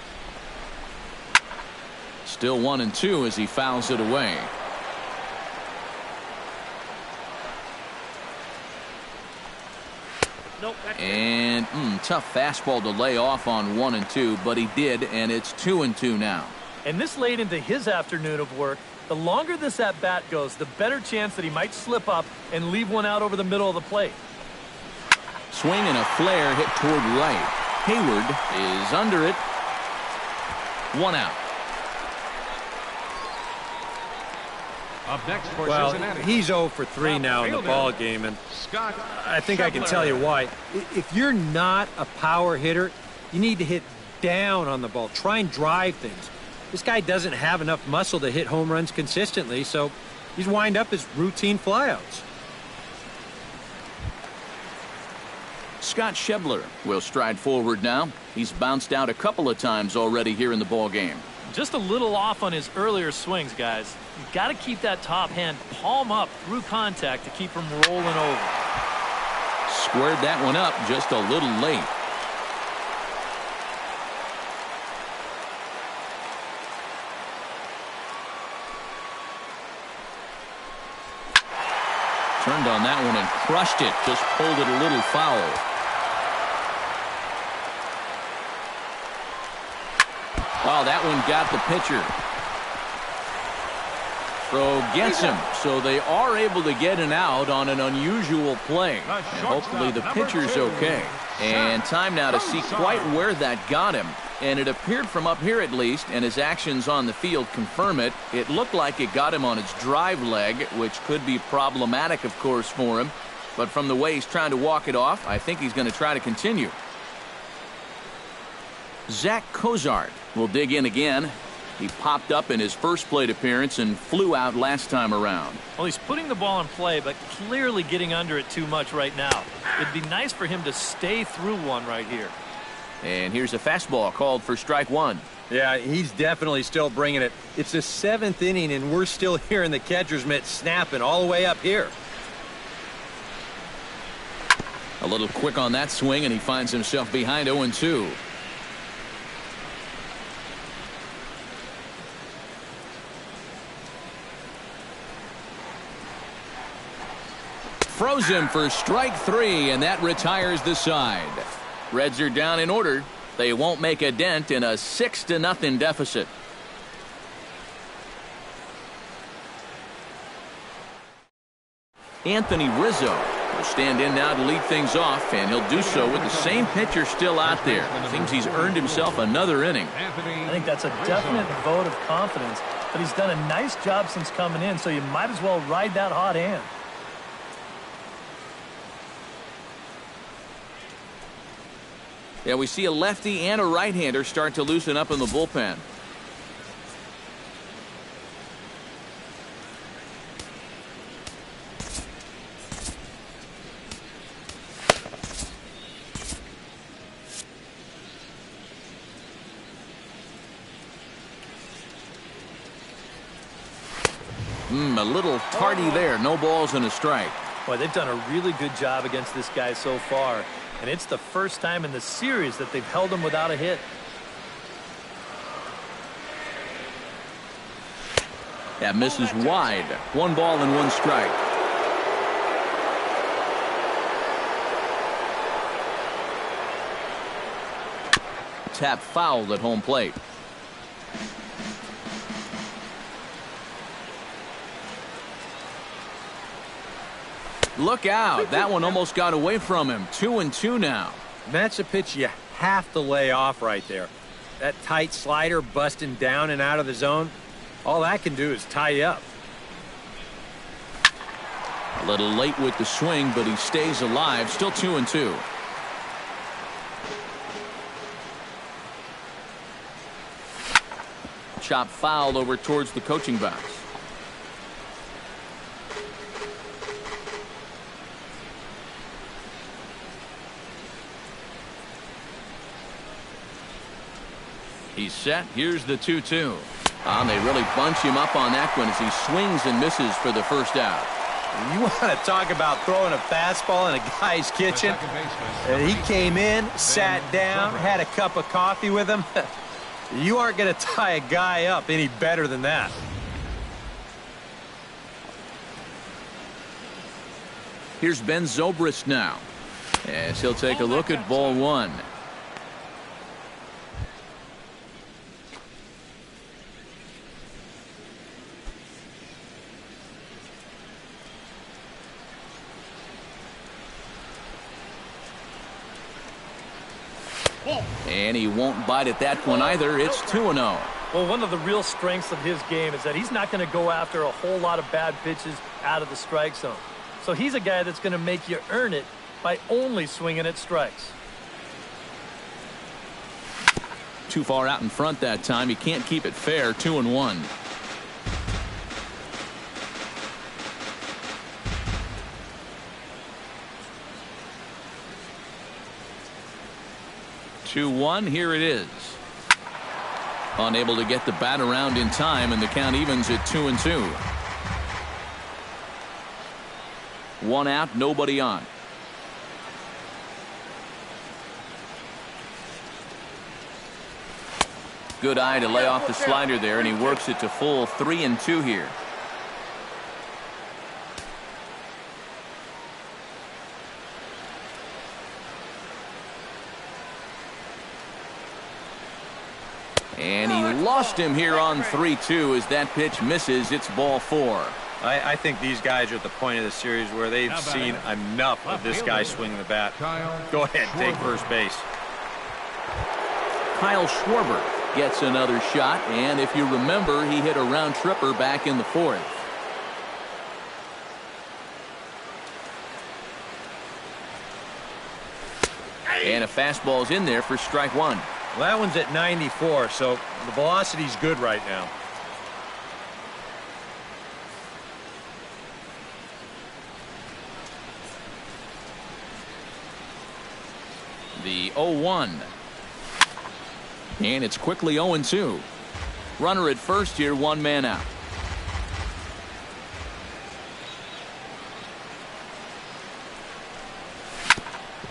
Still 1-2 as he fouls it away. And tough fastball to lay off on 1-2, but he did, and it's 2-2 now. And this late into his afternoon of work, the longer this at-bat goes, the better chance that he might slip up and leave one out over the middle of the plate. Swing and a flare hit toward right. Hayward is under it. 1 out. Up next for Well, Cincinnati. he's 0 for 3 now in the ball game, and I think I can tell you why. If you're not a power hitter, you need to hit down on the ball. Try and drive things. This guy doesn't have enough muscle to hit home runs consistently, so he's wind up as routine flyouts. Scott Schebler will stride forward now. He's bounced out a couple of times already here in the ball game. Just a little off on his earlier swings, guys. You've got to keep that top hand palm up through contact to keep him rolling over. Squared that one up just a little late. Turned on that one and crushed it. Just pulled it a little foul. Wow, that one got the pitcher. Throw gets him, so they are able to get an out on an unusual play. And hopefully the pitcher's okay. And time now to see quite where that got him. And it appeared from up here at least, and his actions on the field confirm it. It looked like it got him on his drive leg, which could be problematic, of course, for him. But from the way he's trying to walk it off, I think he's going to try to continue. Zach Cozart will dig in again. He popped up in his first plate appearance and flew out last time around. Well, he's putting the ball in play, but clearly getting under it too much right now. It'd be nice for him to stay through one right here. And here's a fastball called for strike one. Yeah, he's definitely still bringing it. It's the 7th inning, and we're still hearing the catcher's mitt snapping all the way up here. A little quick on that swing, and he finds himself behind 0-2. Throws him for strike three, and that retires the side. Reds are down in order. They won't make a dent in a 6-0 deficit. Anthony Rizzo will stand in now to lead things off, and he'll do so with the same pitcher still out there. Seems he's earned himself another inning. I think that's a definite vote of confidence, but he's done a nice job since coming in, so you might as well ride that hot hand. Yeah, we see a lefty and a right-hander start to loosen up in the bullpen. A little tardy there. No balls and a strike. Boy, they've done a really good job against this guy so far. And it's the first time in the series that they've held him without a hit. That misses wide. 1 ball and 1 strike. Tap fouled at home plate. Look out. That one almost got away from him. 2-2 now. That's a pitch you have to lay off right there. That tight slider busting down and out of the zone, all that can do is tie you up. A little late with the swing, but he stays alive. Still 2-2. Chop fouled over towards the coaching box. He's set. Here's the 2-2. They really bunch him up on that one as he swings and misses for the first out. You want to talk about throwing a fastball in a guy's kitchen? He came in, sat down, had a cup of coffee with him. You aren't going to tie a guy up any better than that. Here's Ben Zobrist now, as he'll take a look at ball one. And he won't bite at that one either. It's 2-0. Well, one of the real strengths of his game is that he's not going to go after a whole lot of bad pitches out of the strike zone. So he's a guy that's going to make you earn it by only swinging at strikes. Too far out in front that time. He can't keep it fair. 2-1. Here it is. Unable to get the bat around in time, and the count evens at 2-2. 1 out, nobody on. Good eye to lay off the slider there, and he works it to full 3-2 here. And he lost him here on 3-2 as that pitch misses. It's ball 4. I think these guys are at the point of the series where they've seen enough of this guy swinging the bat. Go ahead, take first base. Kyle Schwarber gets another shot, and if you remember, he hit a round tripper back in the 4th. And a fastball's in there for strike 1. Well, that one's at 94, so the velocity's good right now. The 0-1. And it's quickly 0-2. Runner at first here, one man out.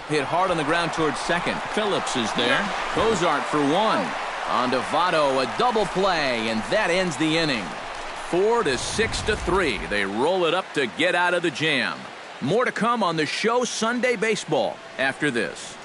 Hit hard on the ground towards second. Phillips is there. Cozart for one. On to Votto, a double play, and that ends the inning. 4-6-3. They roll it up to get out of the jam. More to come on the show Sunday Baseball after this.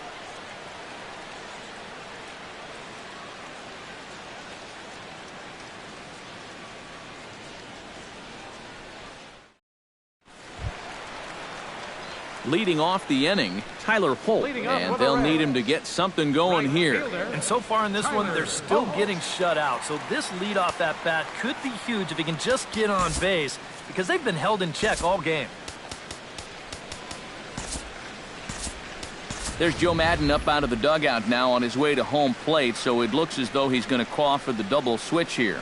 Leading off the inning, Tyler Holt, and they'll need him to get something going here. And so far in this one, they're still getting shut out. So this leadoff at bat could be huge if he can just get on base, because they've been held in check all game. There's Joe Madden up out of the dugout now on his way to home plate, so it looks as though he's going to call for the double switch here.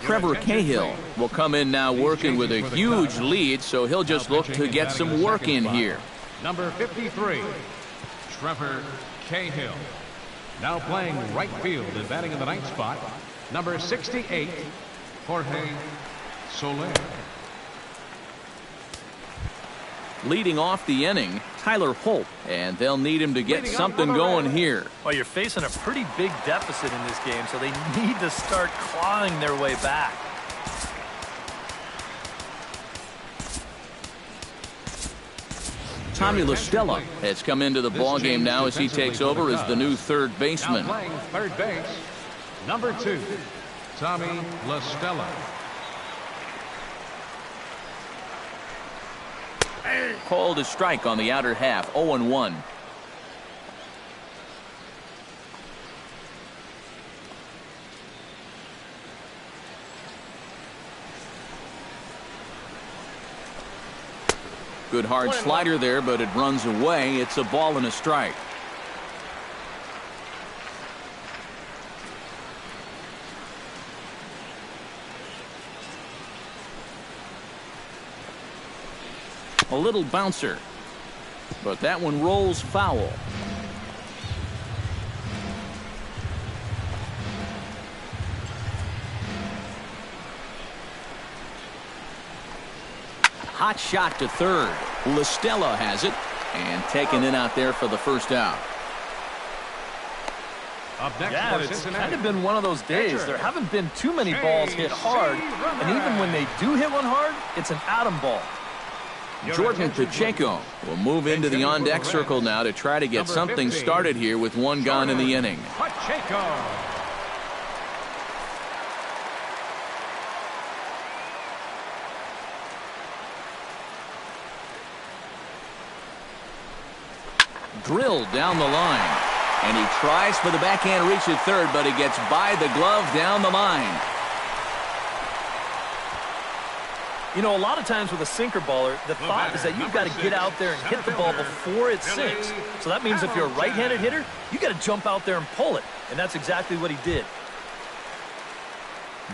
Trevor Cahill will come in now working with a huge lead, so he'll just look to get some work in here. Number 53, Trevor Cahill. Now playing right field and batting in the ninth spot, number 68, Jorge Soler. Leading off the inning, Tyler Holt, and they'll need him to get something going here. Well, you're facing a pretty big deficit in this game, so they need to start clawing their way back. Tommy La Stella has come into the ballgame now as he takes over as the new third baseman. Now playing third base, number 2, Tommy La Stella. Called a strike on the outer half, 0-1. Good hard slider there, but it runs away. It's a ball and a strike. A little bouncer, but that one rolls foul. Hot shot to third. La Stella has it and taken it out there for the first out. Up next Yeah, for it's Cincinnati, kind of been one of those days. There haven't been too many balls hit hard, and even when they do hit one hard, it's an atom ball. Jordan Pacheco will move into the on-deck circle now to try to get something started here with one gone in the inning. Pacheco. Drilled down the line, and he tries for the backhand reach at third, but he gets by the glove down the line. You know, a lot of times with a sinker baller, the thought is that you've got to get out there and hit the ball before it sinks. So that means if you're a right-handed hitter, you got to jump out there and pull it. And that's exactly what he did.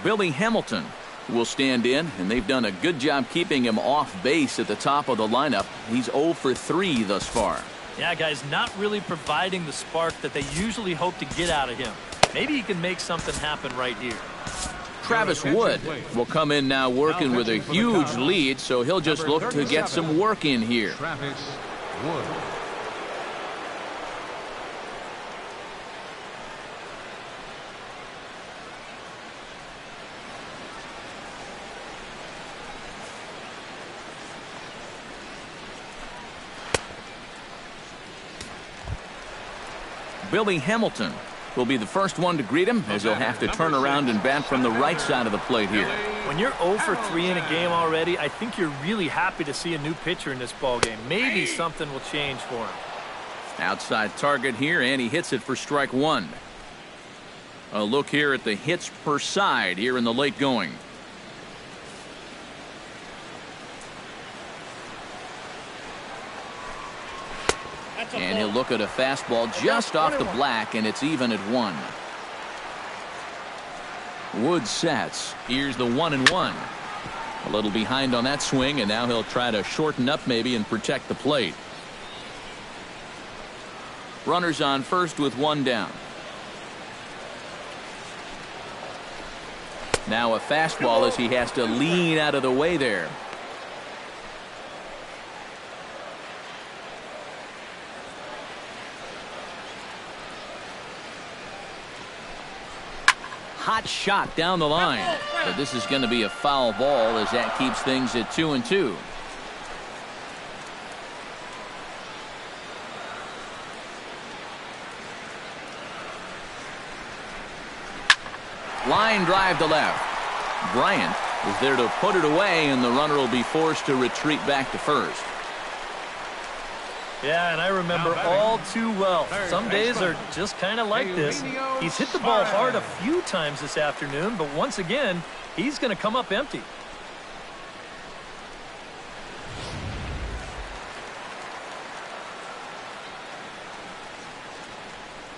Billy Hamilton will stand in, and they've done a good job keeping him off base at the top of the lineup. He's 0 for 3 thus far. Yeah, guys, not really providing the spark that they usually hope to get out of him. Maybe he can make something happen right here. Travis Wood will come in now working with a huge lead, so he'll just look to get some work in here. Travis Wood. Billy Hamilton will be the first one to greet him, as he'll have to turn around and bat from the right side of the plate here. When you're 0 for 3 in a game already, I think you're really happy to see a new pitcher in this ballgame. Maybe something will change for him. Outside target here, and he hits it for strike one. A look here at the hits per side here in the late going. And he'll look at a fastball just off the black, and it's even at 1. Wood sets. Here's the 1-1. A little behind on that swing, and now he'll try to shorten up maybe and protect the plate. Runners on first with 1 down. Now a fastball as he has to lean out of the way there. Hot shot down the line. But this is going to be a foul ball as that keeps things at 2-2. Line drive to left. Bryant is there to put it away, and the runner will be forced to retreat back to first. Yeah, and I remember all too well. Some days are just kind of like this. He's hit the ball hard a few times this afternoon, but once again, he's going to come up empty.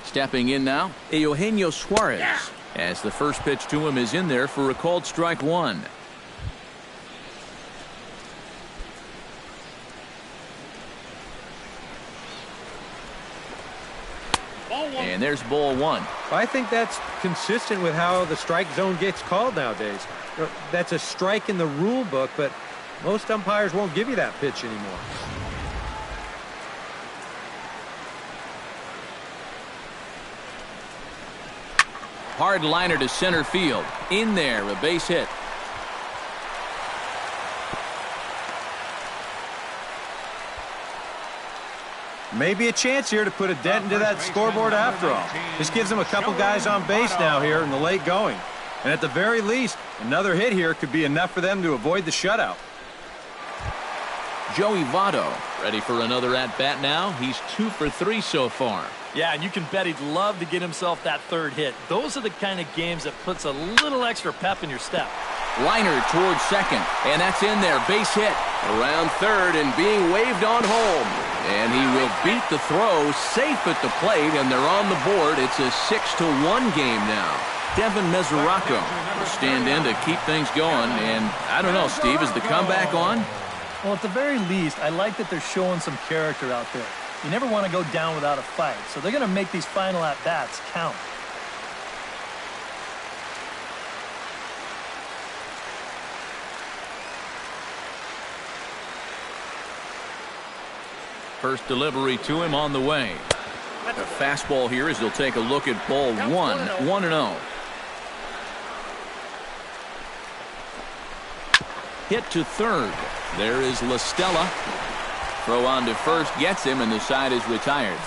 Stepping in now, Eugenio Suarez, as the first pitch to him is in there for a called strike 1. And there's ball 1. I think that's consistent with how the strike zone gets called nowadays. That's a strike in the rule book, but most umpires won't give you that pitch anymore. Hard liner to center field. In there, a base hit. Maybe a chance here to put a dent into that scoreboard after all. This gives them a couple guys on base now here in the late going. And at the very least, another hit here could be enough for them to avoid the shutout. Joey Votto ready for another at-bat now. He's 2 for 3 so far. Yeah, and you can bet he'd love to get himself that third hit. Those are the kind of games that puts a little extra pep in your step. Liner towards second, and that's in there. Base hit around third and being waved on home. And he will beat the throw, safe at the plate, and they're on the board. It's a 6-1 game now. Devin Mesoraco will stand in to keep things going. And I don't know, Steve, is the comeback on? Well, at the very least, I like that they're showing some character out there. You never want to go down without a fight, so they're going to make these final at-bats count. First delivery to him on the way. A fastball here as he'll take a look at ball 1, 1-0. Hit to third. There is La Stella. Throw on to first gets him, and the side is retired.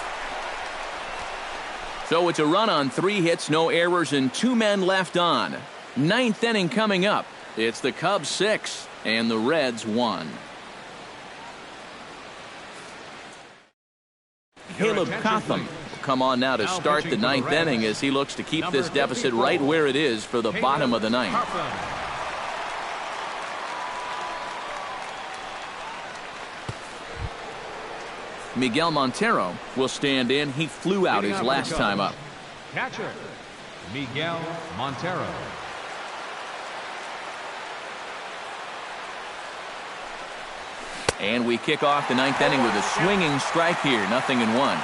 So it's a run on 3 hits, no errors, and 2 men left on. 9th inning coming up. It's the Cubs 6 and the Reds 1. Caleb Cotham will come on now to start the 9th inning as he looks to keep this deficit right where it is for the bottom of the 9th. Miguel Montero will stand in. He flew out his last time up. Catcher, Miguel Montero. And we kick off the 9th inning with a swinging strike here. 0-1.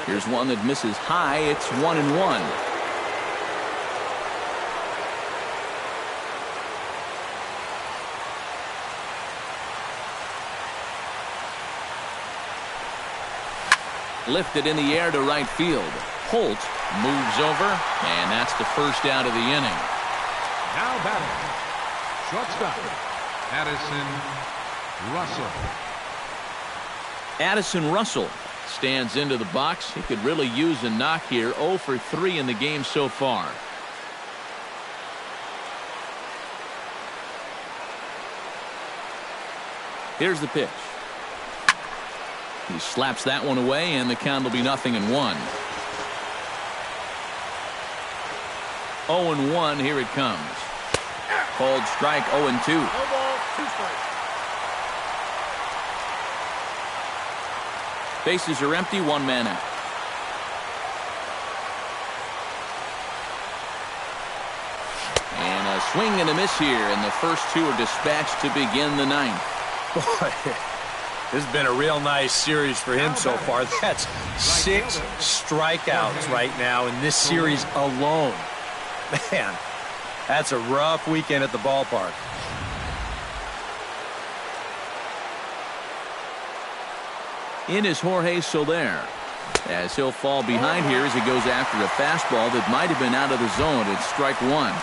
Here's one that misses high. It's 1-1. Lifted in the air to right field. Holt moves over, and that's the first out of the inning. Now batting, shortstop, Addison Russell. Addison Russell stands into the box. He could really use a knock here. 0 for 3 in the game so far. Here's the pitch. He slaps that one away, and the count will be 0-1. 0-1, here it comes. Called strike, 0-2. No ball, 2 strikes. Bases are empty, 1 man out. And a swing and a miss here, and the first 2 are dispatched to begin the 9th. Boy, this has been a real nice series for him so far. That's 6 strikeouts right now in this series alone. Man, that's a rough weekend at the ballpark. In is Jorge Soler, as he'll fall behind here as he goes after a fastball that might have been out of the zone. It's strike 1.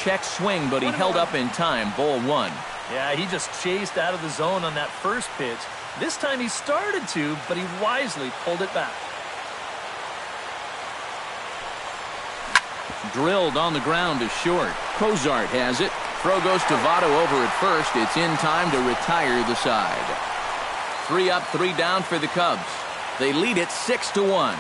Check swing, but he held up in time. Ball 1. Yeah, he just chased out of the zone on that first pitch. This time he started to, but he wisely pulled it back. Drilled on the ground to short. Cozart has it. Throw goes to Votto over at first. It's in time to retire the side. 3 up, 3 down for the Cubs. They lead it 6-1.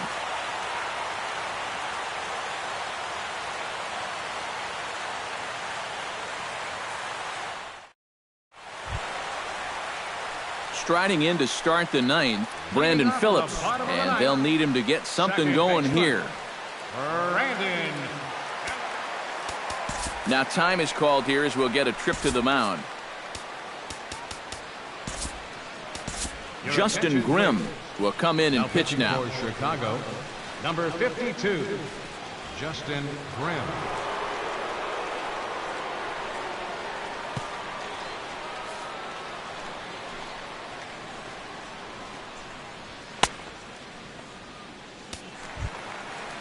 Striding in to start the 9th, Brandon Phillips, and they'll need him to get something going here. Brandon. Now time is called here as we'll get a trip to the mound. Justin Grimm will come in and pitch now. For Chicago, number 52, Justin Grimm.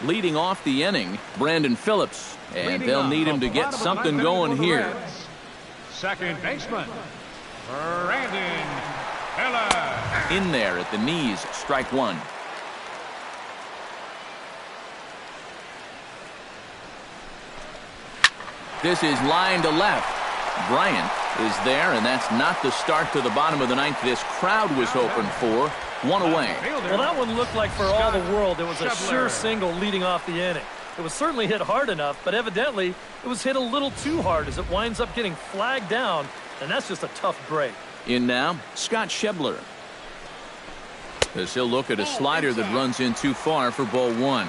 Leading off the inning, Brandon Phillips, and they'll need him to get something going here. Second baseman, Brandon Phillips. In there at the knees, strike 1. This is line to left. Bryant is there, and that's not the start to the bottom of the 9th this crowd was hoping for. 1 away. Well, that one looked like for all the world it was a sure single leading off the inning. It was certainly hit hard enough, but evidently it was hit a little too hard as it winds up getting flagged down, and that's just a tough break. In now, Scott Schebler. As he'll look at a slider that runs in too far for ball 1.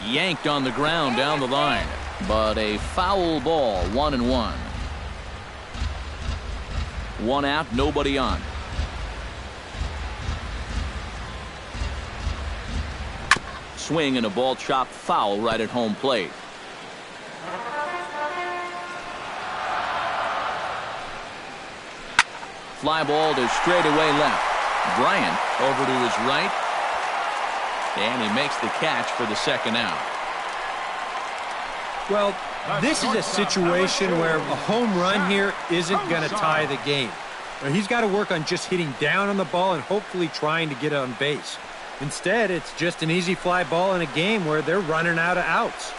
Yanked on the ground down the line, but a foul ball. 1-1. 1 out, nobody on. Swing and a ball chopped foul right at home plate. Fly ball to straightaway left. Bryant over to his right. And he makes the catch for the 2nd out. Well, this is a situation where a home run here isn't going to tie the game. He's got to work on just hitting down on the ball and hopefully trying to get on base. Instead, it's just an easy fly ball in a game where they're running out of outs.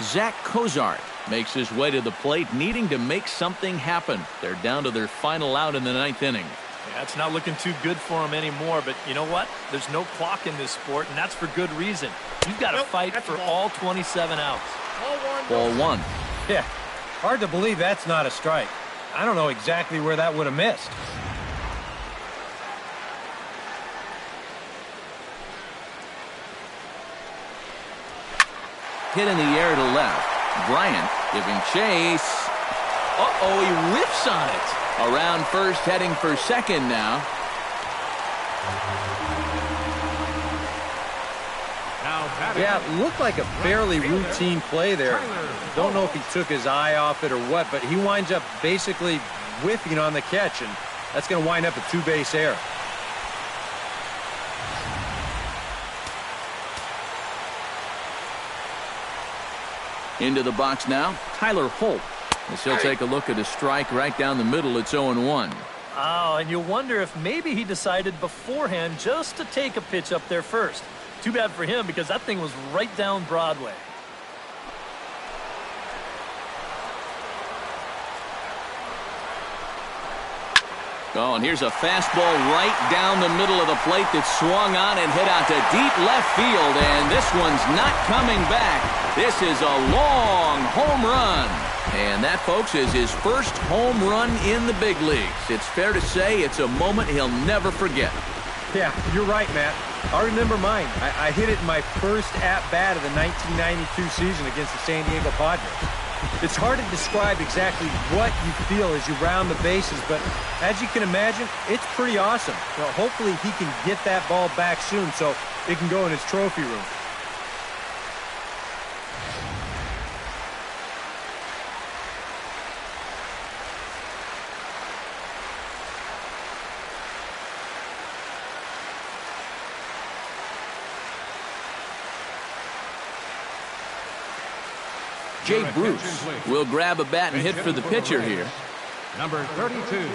Zach Cozart makes his way to the plate, needing to make something happen. They're down to their final out in the 9th inning. Yeah, it's not looking too good for him anymore, but you know what? There's no clock in this sport, and that's for good reason. You've got to fight for all 27 outs. Ball 1. Yeah, hard to believe that's not a strike. I don't know exactly where that would have missed. Hit in the air to left. Bryant giving chase. Uh-oh, he whiffs on it. Around first, heading for second now. Yeah, it looked like a fairly routine play there. Don't know if he took his eye off it or what, but he winds up basically whiffing on the catch, and that's going to wind up a 2-base error. Into the box now, Tyler Holt. As he'll take a look at a strike right down the middle. It's 0-1. Oh, and you wonder if maybe he decided beforehand just to take a pitch up there first. Too bad for him because that thing was right down Broadway. Oh, and here's a fastball right down the middle of the plate that swung on and hit out to deep left field, and this one's not coming back. This is a long home run. And that, folks, is his first home run in the big leagues. It's fair to say it's a moment he'll never forget. Yeah, you're right, Matt. I remember mine. I hit it in my first at-bat of the 1992 season against the San Diego Padres. It's hard to describe exactly what you feel as you round the bases, but as you can imagine, it's pretty awesome. Well, hopefully he can get that ball back soon so it can go in his trophy room. Jay Bruce will grab a bat and hit for the pitcher here. Number 32,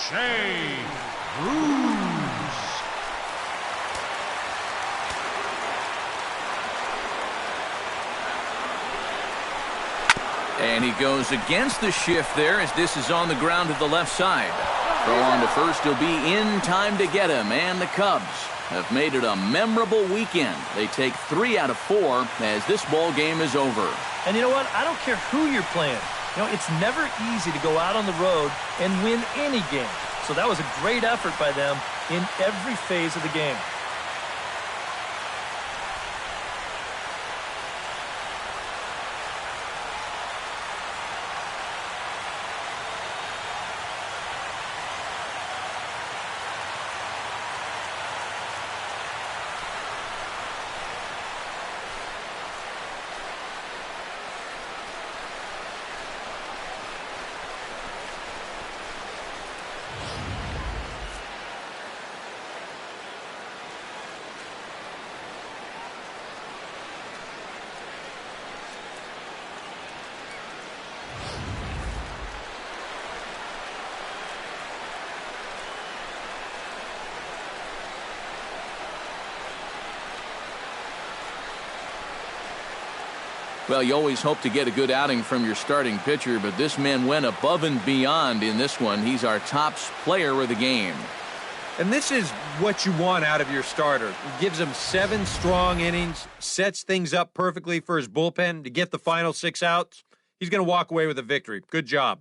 Jay Bruce. And he goes against the shift there as this is on the ground to the left side. Throw on to first, he'll be in time to get him, and the Cubs have made it a memorable weekend. They take 3 out of 4 as this ball game is over. And you know what? I don't care who you're playing. You know, it's never easy to go out on the road and win any game. So that was a great effort by them in every phase of the game. Well, you always hope to get a good outing from your starting pitcher, but this man went above and beyond in this one. He's our top player of the game. And this is what you want out of your starter. It gives him 7 strong innings, sets things up perfectly for his bullpen to get the final 6 outs. He's going to walk away with a victory. Good job.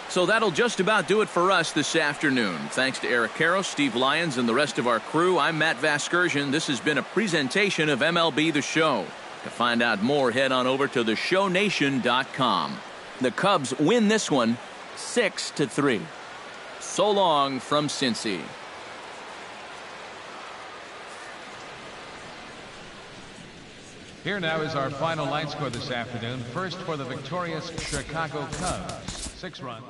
So that'll just about do it for us this afternoon. Thanks to Eric Karros, Steve Lyons, and the rest of our crew. I'm Matt Vasgersian. This has been a presentation of MLB The Show. To find out more, head on over to theshownation.com. The Cubs win this one 6-3. So long from Cincy. Here now is our final line score this afternoon. First for the victorious Chicago Cubs, 6 runs.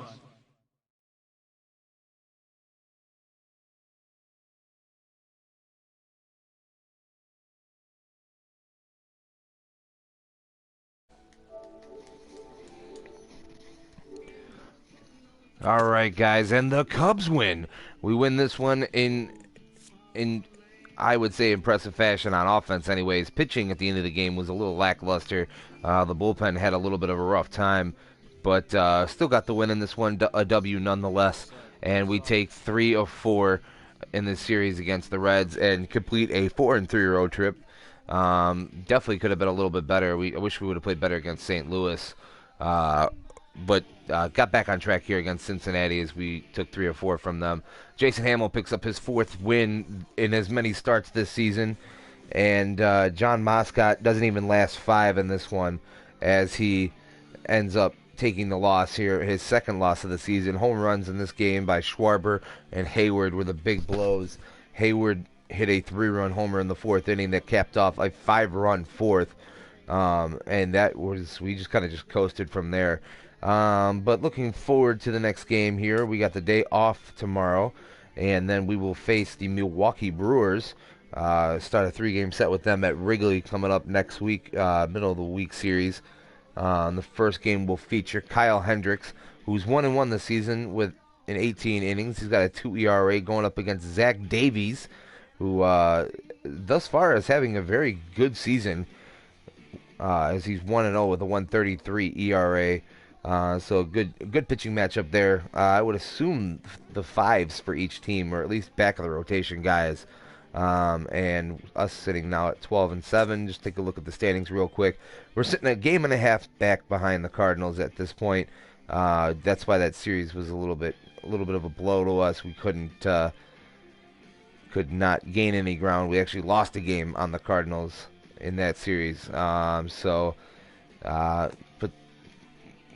All right, guys, and the Cubs win. We win this one in I would say impressive fashion on offense anyways. Pitching at the end of the game was a little lackluster. The bullpen had a little bit of a rough time, but still got the win in this one, a W nonetheless. And we take 3 of 4 in this series against the Reds and complete a 4-3 road trip. Definitely could have been a little bit better. I wish we would have played better against St. Louis. But got back on track here against Cincinnati as we took 3 or 4 from them. Jason Hamill picks up his 4th win in as many starts this season. And John Moscott doesn't even last 5 in this one as he ends up taking the loss here, his second loss of the season. Home runs in this game by Schwarber and Hayward were the big blows. Hayward hit a 3-run homer in the 4th inning that capped off a 5-run 4th, and that was, we just kind of just coasted from there. But looking forward to the next game here, we got the day off tomorrow, and then we will face the Milwaukee Brewers. Start a 3-game set with them at Wrigley coming up next week, middle of the week series. The first game will feature Kyle Hendricks, who's 1-1 this season with in 18 innings. He's got a 2 ERA going up against Zach Davies, who thus far is having a very good season, as he's 1-0 with a 1.33 ERA. So a good pitching matchup there. I would assume the 5s for each team, or at least back of the rotation guys. And us sitting now at 12-7. Just take a look at the standings real quick. We're sitting a game and a half back behind the Cardinals at this point. That's why that series was a little bit of a blow to us. We could not gain any ground. We actually lost a game on the Cardinals in that series. But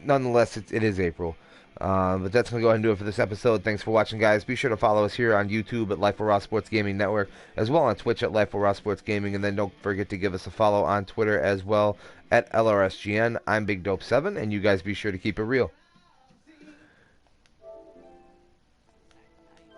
nonetheless, it is April. But that's going to go ahead and do it for this episode. Thanks for watching, guys. Be sure to follow us here on YouTube at Life of Raw Sports Gaming Network, as well on Twitch at Life of Raw Sports Gaming. And then don't forget to give us a follow on Twitter as well at LRSGN. I'm Big Dope 7, and you guys be sure to keep it real.